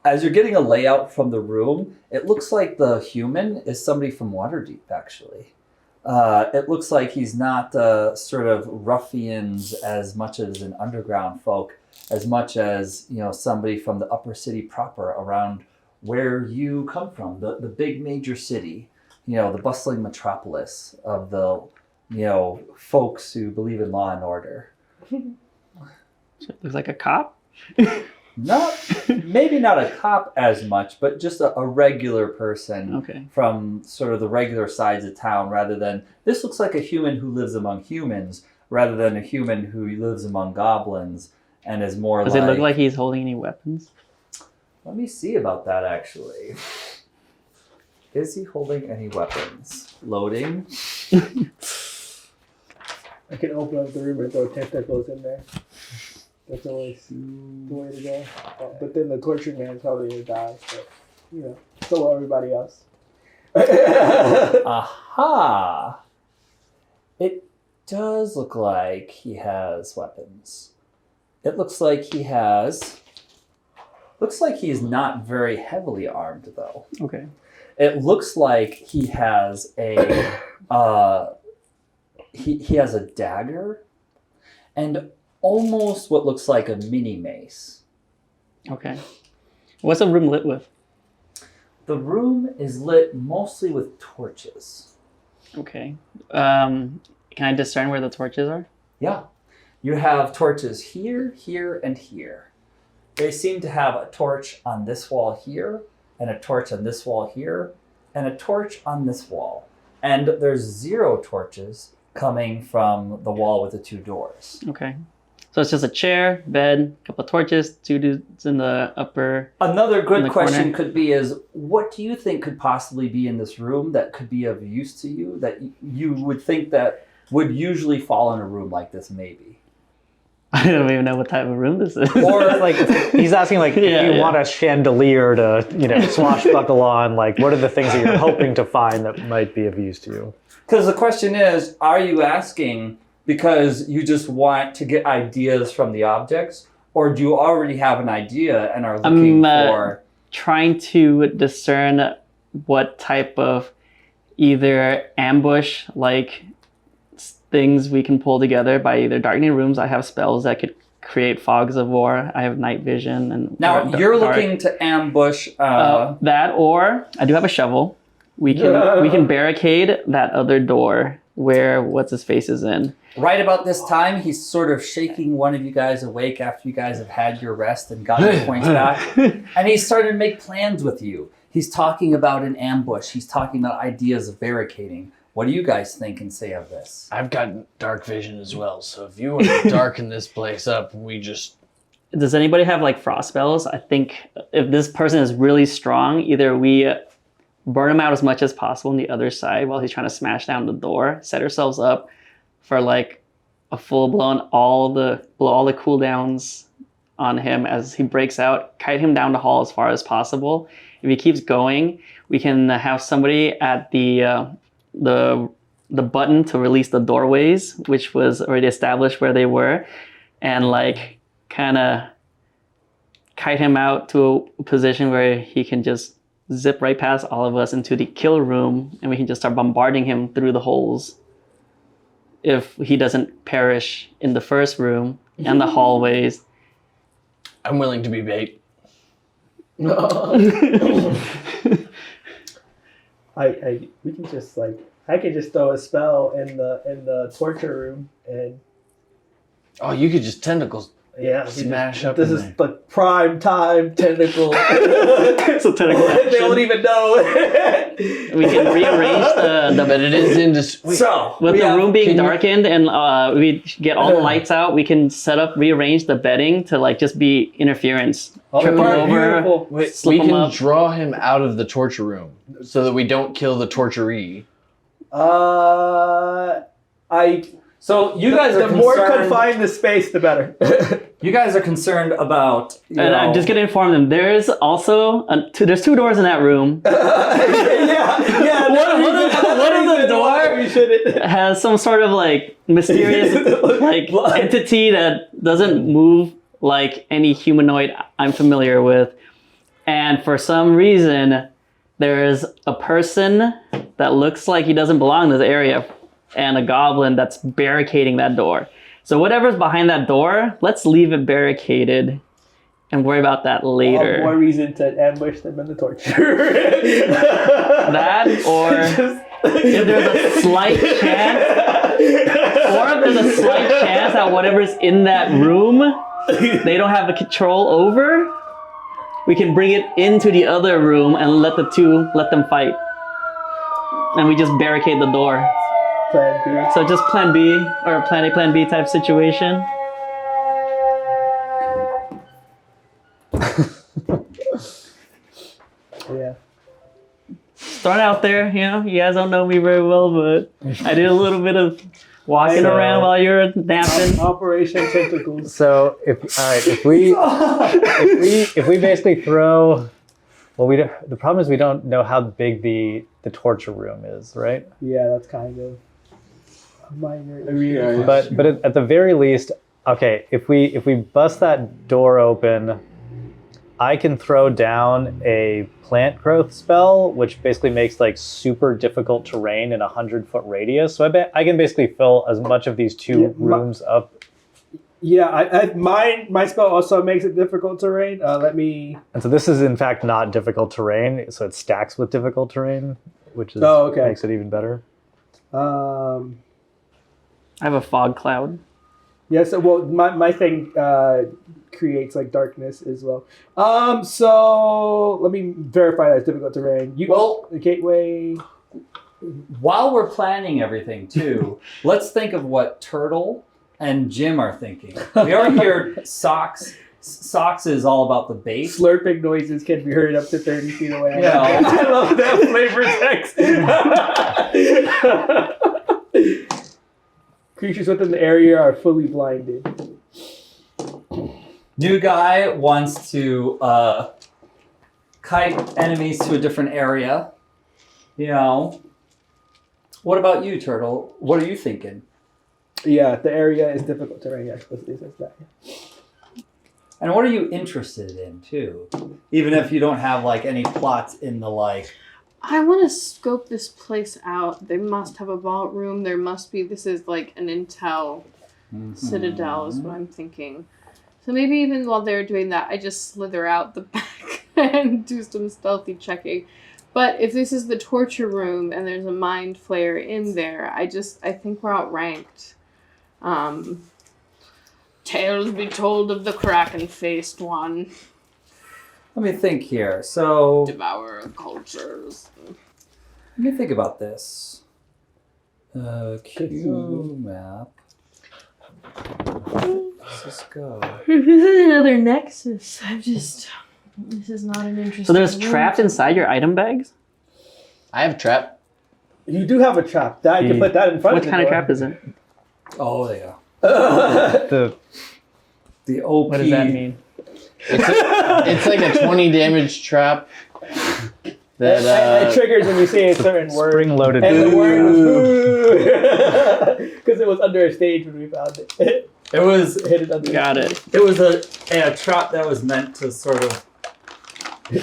Speaker 1: As you're getting a layout from the room, it looks like the human is somebody from Waterdeep, actually. It looks like he's not sort of ruffians as much as an underground folk, as much as somebody from the upper city proper, around where you come from, the big major city, the bustling metropolis of the folks who believe in law and order.
Speaker 4: Looks like a cop.
Speaker 1: Maybe not a cop as much, but just a regular person.
Speaker 4: Okay.
Speaker 1: From sort of the regular sides of town, rather than, this looks like a human who lives among humans rather than a human who lives among goblins and is more
Speaker 4: Does
Speaker 1: like...
Speaker 4: it look like he's holding any weapons?
Speaker 1: Let me see about that, actually. Is he holding any weapons? Loading.
Speaker 3: I can open up the room and throw tentacles in there. That's always the way to go. But then the tortured man's probably gonna die. But, so will everybody else.
Speaker 1: Aha! It does look like he has weapons. It looks like he has... Looks like he's not very heavily armed, though.
Speaker 4: Okay.
Speaker 1: It looks like he has a he has a dagger, and almost what looks like a mini mace.
Speaker 4: Okay. What's the room lit with?
Speaker 1: The room is lit mostly with torches.
Speaker 4: Okay. Can I discern where the torches are?
Speaker 1: Yeah. You have torches here, here, and here. They seem to have a torch on this wall here, and a torch on this wall here, and a torch on this wall. And there's 0 torches coming from the wall with the 2 doors.
Speaker 4: Okay. So it's just a chair, bed, a couple of torches, 2 dudes in the upper.
Speaker 1: Another
Speaker 4: In
Speaker 1: good
Speaker 4: the
Speaker 1: question
Speaker 4: corner.
Speaker 1: could be is, what do you think could possibly be in this room that could be of use to you, that you would think that would usually fall in a room like this, maybe?
Speaker 4: I don't even know what type of room this is.
Speaker 1: Or
Speaker 6: Like he's asking, like,
Speaker 4: Yeah,
Speaker 6: if you
Speaker 4: yeah.
Speaker 6: want a chandelier to, swashbuckle on, like, what are the things that you're hoping to find that might be of use to you?
Speaker 1: because the question is, are you asking because you just want to get ideas from the objects, or do you already have an idea and are looking for...
Speaker 4: Trying to discern what type of either ambush like things we can pull together by either darkening rooms. I have spells that could create fogs of war. I have night vision and
Speaker 1: Now,
Speaker 4: dark-
Speaker 1: you're
Speaker 4: dark.
Speaker 1: looking to ambush...
Speaker 4: That, or I do have a shovel. We can barricade that other door where what's his face is in.
Speaker 1: Right about this time, he's sort of shaking one of you guys awake after you guys have had your rest and got your points back. And he's starting to make plans with you. He's talking about an ambush. He's talking about ideas of barricading. What do you guys think and say of this?
Speaker 2: I've got dark vision as well, so if you want to darken this place up, we just...
Speaker 4: Does anybody have like frost spells? I think if this person is really strong, either we burn him out as much as possible on the other side while he's trying to smash down the door, set ourselves up for like a full-blown blow all the cooldowns on him as he breaks out, kite him down the hall as far as possible. If he keeps going, we can have somebody at the button to release the doorways, which was already established where they were, and like kind of kite him out to a position where he can just zip right past all of us into the kill room, and we can just start bombarding him through the holes if he doesn't perish in the first room and the hallways.
Speaker 2: I'm willing to be bait.
Speaker 3: We can just I could just throw a spell in the torture room and
Speaker 2: Oh, you could just tentacles
Speaker 3: yeah,
Speaker 2: smash up
Speaker 3: This
Speaker 2: in
Speaker 3: is
Speaker 2: there.
Speaker 3: the prime time tentacle.
Speaker 4: So tentacle
Speaker 3: They
Speaker 4: action.
Speaker 3: won't even know.
Speaker 4: We can rearrange the
Speaker 2: But it is into...
Speaker 1: So,
Speaker 4: with
Speaker 1: we
Speaker 4: the
Speaker 1: have-
Speaker 4: room being
Speaker 2: can you-
Speaker 4: darkened and we get all the lights out, we can rearrange the bedding to like just be interference.
Speaker 3: Oh,
Speaker 4: Trip him
Speaker 3: alright,
Speaker 4: over.
Speaker 3: beautiful.
Speaker 2: Wait,
Speaker 4: Slip
Speaker 2: we
Speaker 4: him
Speaker 2: can
Speaker 4: up.
Speaker 2: draw him out of the torture room so that we don't kill the torturee.
Speaker 1: So you guys are
Speaker 3: the more
Speaker 1: concerned...
Speaker 3: confined the space, the better.
Speaker 1: You guys are concerned about... you
Speaker 4: And
Speaker 1: know,
Speaker 4: I'm just gonna inform them. There's also there's 2 doors in that room.
Speaker 3: yeah.
Speaker 4: One of the door
Speaker 3: We shouldn't.
Speaker 4: has some sort of like mysterious like
Speaker 3: Blood.
Speaker 4: entity that doesn't move like any humanoid I'm familiar with, and for some reason there's a person that looks like he doesn't belong in this area and a goblin that's barricading that door. So whatever's behind that door, let's leave it barricaded and worry about that later.
Speaker 3: More reason to ambush them in the torture.
Speaker 4: That, or if there's a slight chance, that whatever's in that room they don't have the control over, we can bring it into the other room and let them fight. And we just barricade the door.
Speaker 3: Plan B.
Speaker 4: So just plan B or plan A, plan B type situation.
Speaker 3: Yeah.
Speaker 4: Start out there, you guys don't know me very well, but I did a little bit of walking
Speaker 6: So-
Speaker 4: around while you were napping.
Speaker 3: Operation Tentacles.
Speaker 6: So if we basically throw, well, the problem is we don't know how big the torture room is, right?
Speaker 3: Yeah, that's kind of a minor.
Speaker 6: But at the very least, okay, if we bust that door open, I can throw down a plant growth spell, which basically makes like super difficult terrain in 100-foot radius. So I can basically fill as much of these 2
Speaker 3: Yeah,
Speaker 6: rooms up.
Speaker 3: Yeah, my spell also makes it difficult terrain. Let me.
Speaker 6: And so this is in fact not difficult terrain, so it stacks with difficult terrain, which is makes it even better.
Speaker 4: I have a fog cloud.
Speaker 3: Yeah, so well, my thing creates like darkness as well. So let me verify that's difficult terrain. The gateway.
Speaker 1: While we're planning everything too, let's think of what Turtle and Jim are thinking. We already heard Socks. Socks is all about the bait.
Speaker 3: Slurping noises can be heard up to 30 feet away.
Speaker 1: Yeah.
Speaker 3: I love that flavor text. Creatures within the area are fully blinded.
Speaker 1: New guy wants to kite enemies to a different area. You know. What about you, Turtle? What are you thinking?
Speaker 3: Yeah, the area is difficult terrain. Yeah, explicitly says that.
Speaker 1: And what are you interested in too? Even if you don't have like any plots in the like.
Speaker 5: I want to scope this place out. They must have a vault room. There must be. This is like an intel citadel, is what I'm thinking. So maybe even while they're doing that, I just slither out the back and do some stealthy checking. But if this is the torture room and there's a mind flayer in there, I think we're outranked. Tales be told of the kraken-faced one.
Speaker 1: Let me think here. So
Speaker 5: Devourer of cultures.
Speaker 1: let me think about this. Q map. Let's just go.
Speaker 5: This is another nexus. This is not an interesting.
Speaker 4: So there's
Speaker 5: room.
Speaker 4: trapped inside your item bags?
Speaker 2: I have trap.
Speaker 3: You do have a trap. I can put that in front
Speaker 4: What
Speaker 3: of you.
Speaker 4: kind of trap is it?
Speaker 1: Oh, there you go.
Speaker 6: The
Speaker 1: The OP.
Speaker 4: What does that mean?
Speaker 2: It's like a 20 damage trap.
Speaker 3: It triggers when you say a certain word.
Speaker 6: spring-loaded.
Speaker 3: And the word because it was under a stage when we found it.
Speaker 1: It was
Speaker 3: Hit it under.
Speaker 4: Got it.
Speaker 1: it was a trap that was meant to sort of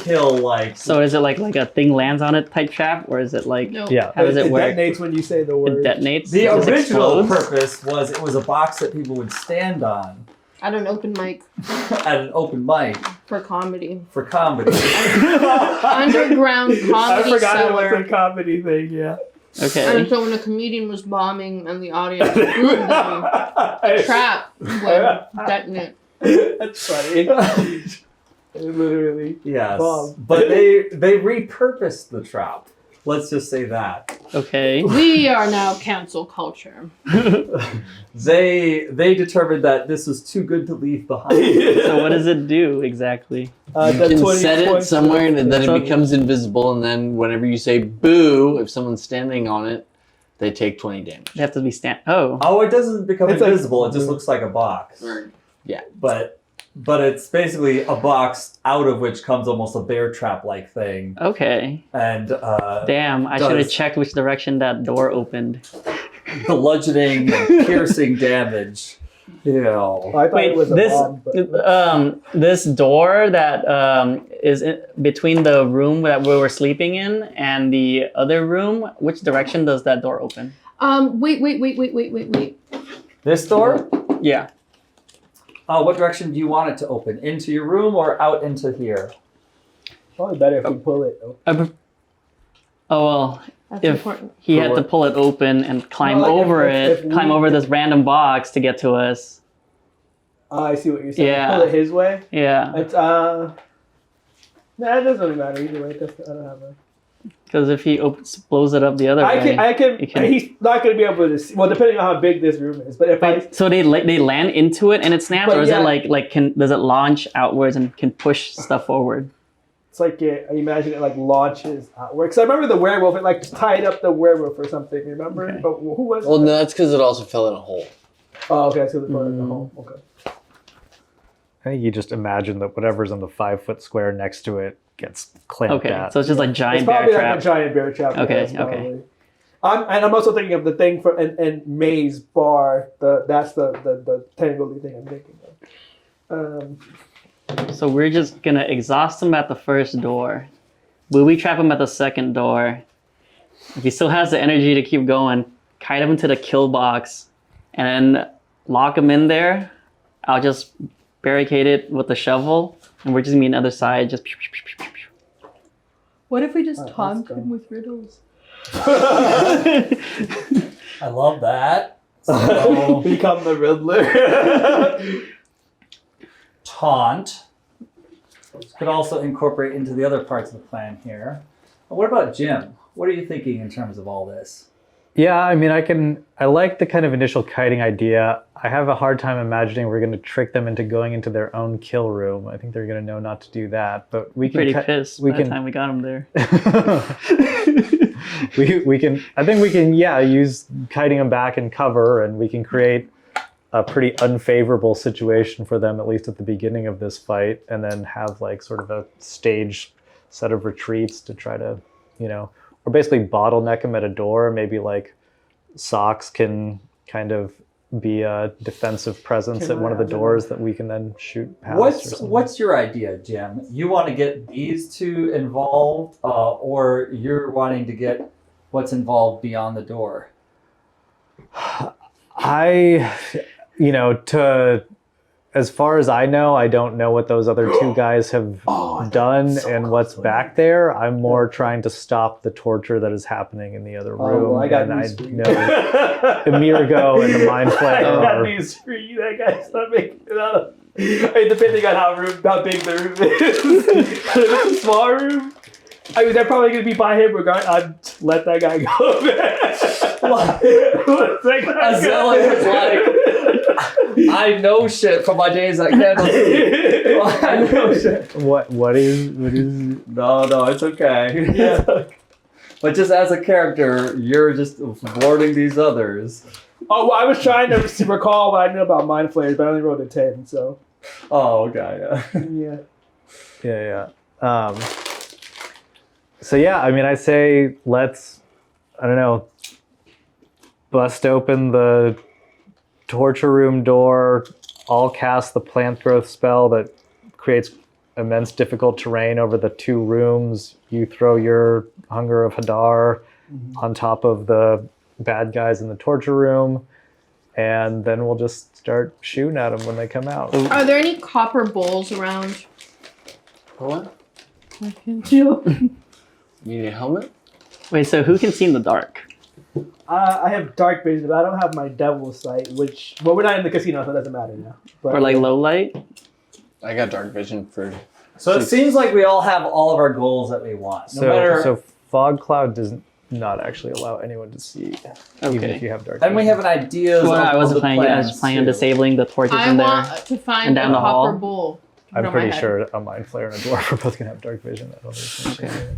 Speaker 1: kill like.
Speaker 4: So is it like a thing lands on it type trap, or is it like
Speaker 5: No.
Speaker 6: Yeah.
Speaker 4: how does it work?
Speaker 3: detonates when you say the
Speaker 4: It
Speaker 3: word.
Speaker 4: detonates.
Speaker 1: The
Speaker 4: It just
Speaker 1: original
Speaker 4: explodes?
Speaker 1: purpose was it was a box that people would stand on
Speaker 5: At an open mic
Speaker 1: at an open mic
Speaker 5: for comedy.
Speaker 1: for comedy.
Speaker 5: Underground
Speaker 3: I
Speaker 5: comedy
Speaker 3: forgot it was
Speaker 5: cellar.
Speaker 3: a comedy thing. Yeah.
Speaker 4: Okay.
Speaker 5: And so when a comedian was bombing and the audience booed them, trap would detonate.
Speaker 3: That's funny. Literally.
Speaker 1: Yes,
Speaker 3: Bomb.
Speaker 1: but they repurposed the trap. Let's just say that
Speaker 4: Okay.
Speaker 5: We are now cancel culture.
Speaker 1: they determined that this was too good to leave behind.
Speaker 4: So what does it do exactly?
Speaker 2: You
Speaker 3: The
Speaker 2: can
Speaker 3: 20
Speaker 2: set it
Speaker 3: points
Speaker 2: somewhere and then
Speaker 4: So-
Speaker 2: it becomes invisible, and then whenever you say boo, if someone's standing on it, they take 20 damage.
Speaker 4: They have to be Oh.
Speaker 1: Oh, it doesn't become
Speaker 3: It's like-
Speaker 1: invisible. It just looks like a box.
Speaker 2: Yeah.
Speaker 1: But it's basically a box out of which comes almost a bear trap like thing.
Speaker 4: Okay.
Speaker 1: And
Speaker 4: Damn, I should have
Speaker 1: does-
Speaker 4: checked which direction that door opened.
Speaker 1: bludgeoning and piercing damage. You know.
Speaker 3: I thought
Speaker 4: Wait,
Speaker 3: it was a
Speaker 4: this
Speaker 3: bomb, but
Speaker 4: this door that is between the room that we were sleeping in and the other room, which direction does that door open?
Speaker 5: Wait.
Speaker 1: This door?
Speaker 4: Yeah.
Speaker 1: What direction do you want it to open? Into your room or out into here?
Speaker 3: probably better if we pull it. Though.
Speaker 4: Oh well,
Speaker 5: That's
Speaker 4: if
Speaker 5: important.
Speaker 4: he
Speaker 1: For
Speaker 4: had to
Speaker 1: what?
Speaker 4: pull it open and climb
Speaker 3: like
Speaker 4: over
Speaker 3: if we-
Speaker 4: climb over this random box to get to us.
Speaker 3: I see what you're saying.
Speaker 4: Yeah.
Speaker 3: Pull it his way.
Speaker 4: Yeah,
Speaker 3: It's Nah, it doesn't really matter either way. I don't have a.
Speaker 4: because if he blows it up the other way.
Speaker 3: I can.
Speaker 4: you can-
Speaker 3: He's not going to be able to see. Well, depending on how big this room is. But if
Speaker 4: Wait, so they land into it and it snaps,
Speaker 3: But
Speaker 4: or is
Speaker 3: yeah.
Speaker 4: it does it launch outwards and can push stuff forward?
Speaker 3: it's like I imagine it like launches outward. Because I remember the werewolf. It like tied up the werewolf or something. Remember?
Speaker 4: Okay.
Speaker 3: But who was?
Speaker 2: Well, no, that's because it also fell in a hole.
Speaker 3: Oh, okay. So the hole. Okay.
Speaker 6: I think you just imagine that whatever's in the 5-foot square next to it gets clamped
Speaker 4: Okay,
Speaker 6: at.
Speaker 4: so it's just like
Speaker 3: It's
Speaker 4: giant bear
Speaker 3: probably like
Speaker 4: trap.
Speaker 3: a giant bear trap. yeah,
Speaker 4: Okay,
Speaker 3: that's
Speaker 4: okay.
Speaker 3: probably- I'm also thinking of the thing for and Maze bar. That's the tangly thing I'm thinking of.
Speaker 4: So we're just gonna exhaust him at the first door. Booby trap him at the second door. If he still has the energy to keep going, kite him into the kill box, and then lock him in there I'll just barricade it with the shovel, and we're just meeting the other side. Just
Speaker 5: What if we just
Speaker 3: Alright,
Speaker 5: taunt
Speaker 3: let's go.
Speaker 5: him with riddles?
Speaker 1: I love that. So,
Speaker 3: Become the Riddler.
Speaker 1: taunt could also incorporate into the other parts of the plan here. What about Jim? What are you thinking in terms of all this?
Speaker 6: Yeah, I mean, I like the kind of initial kiting idea. I have a hard time imagining we're going to trick them into going into their own kill room. I think they're going to know not to do that. But we can
Speaker 4: pretty pissed
Speaker 6: we
Speaker 4: by the
Speaker 6: can
Speaker 4: time we got him there.
Speaker 6: we can. I think we can. Yeah, use kiting them back and cover, and we can create a pretty unfavorable situation for them, at least at the beginning of this fight, and then have like sort of a staged set of retreats to try to, or basically bottleneck them at a door. Maybe like Socks can kind of be a defensive presence at one of the doors that we can then shoot past. or something.
Speaker 1: What's your idea, Jim? You want to get these two involved, or you're wanting to get what's involved beyond the door?
Speaker 6: As far as I know, I don't know what those other two guys have done and what's back there. I'm more trying to stop the torture that is happening in the other room.
Speaker 3: well, I got
Speaker 6: and
Speaker 3: news for you.
Speaker 6: know Amirgo and the Mind
Speaker 3: I
Speaker 6: Flayer
Speaker 3: got
Speaker 6: are...
Speaker 3: news for you. That guy's not making it out. I mean, depending on how big the room is. If it's a small room, I mean, they're probably going to be by him regardless. I'd let that guy go. Let that guy
Speaker 1: Azalea is like, I know shit from my days at Candlestick. I know shit.
Speaker 6: What is...
Speaker 1: No, it's okay.
Speaker 3: Yeah.
Speaker 1: But just as a character, you're just boarding these others.
Speaker 3: Oh, well, I was trying to recall what I knew about Mind Flayers, but I only wrote a 10, so.
Speaker 1: Oh, okay, yeah.
Speaker 3: Yeah.
Speaker 6: Yeah. So yeah, I mean, I say let's, I don't know, bust open the torture room door. I'll cast the plant growth spell that creates immense difficult terrain over the two rooms. You throw your Hunger of Hadar on top of the bad guys in the torture room, and then we'll just start shooting at them when they come out.
Speaker 5: Are there any copper bowls around?
Speaker 2: What?
Speaker 5: Jill.
Speaker 2: You need a helmet?
Speaker 4: Wait, so who can see in the dark?
Speaker 3: I have dark vision, but I don't have my devil's sight, which, well, we're not in the casino, so it doesn't matter now. But,
Speaker 4: Or like low light?
Speaker 2: I got dark vision for...
Speaker 1: So it seems like we all have all of our goals that we want. No
Speaker 6: So,
Speaker 1: matter,
Speaker 6: so fog cloud does not actually allow anyone to see, even
Speaker 4: Okay.
Speaker 6: if you have dark
Speaker 1: and we
Speaker 6: vision.
Speaker 1: have an idea.
Speaker 4: Well, I
Speaker 1: of
Speaker 4: wasn't
Speaker 1: the
Speaker 4: planning. I was
Speaker 1: plans,
Speaker 4: planning on
Speaker 1: too.
Speaker 4: disabling the torches
Speaker 5: I
Speaker 4: in there.
Speaker 5: want to find
Speaker 4: And down
Speaker 5: a
Speaker 4: the
Speaker 5: copper
Speaker 4: hall?
Speaker 5: bowl.
Speaker 6: I'm
Speaker 5: Put on
Speaker 6: pretty
Speaker 5: my head.
Speaker 6: sure a Mind Flayer and a Dwarf are both gonna have dark vision. I don't think it's
Speaker 4: Okay.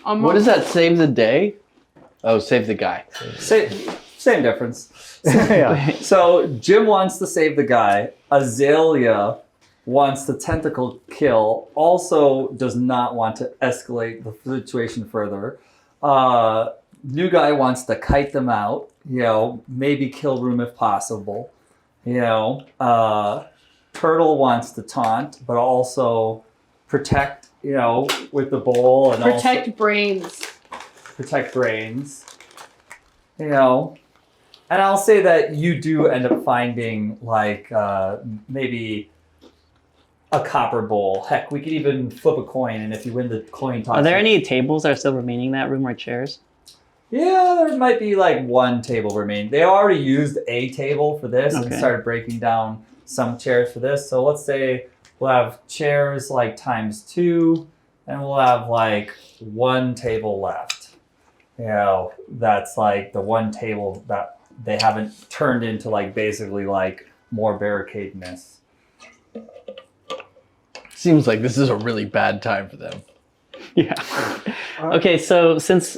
Speaker 2: What is that? Save the day? Oh, save the guy.
Speaker 1: Same difference.
Speaker 6: yeah.
Speaker 1: So Jim wants to save the guy. Azalea wants the tentacle kill. Also does not want to escalate the situation further. New guy wants to kite them out. Maybe kill room if possible. Turtle wants to taunt, but also protect. With the bowl and
Speaker 5: Protect brains.
Speaker 1: protect brains. And I'll say that you do end up finding like maybe a copper bowl. Heck, we could even flip a coin, and if you win the coin toss,
Speaker 4: Are there any tables that are still remaining in that room or chairs?
Speaker 1: Yeah, there might be like one table remaining. They already used a table for this and
Speaker 4: Okay.
Speaker 1: started breaking down some chairs for this. So let's say we'll have chairs like times 2, and we'll have like one table left. That's like the one table that they haven't turned into like basically like more barricade-ness.
Speaker 2: Seems like this is a really bad time for them.
Speaker 4: Yeah. Okay, so since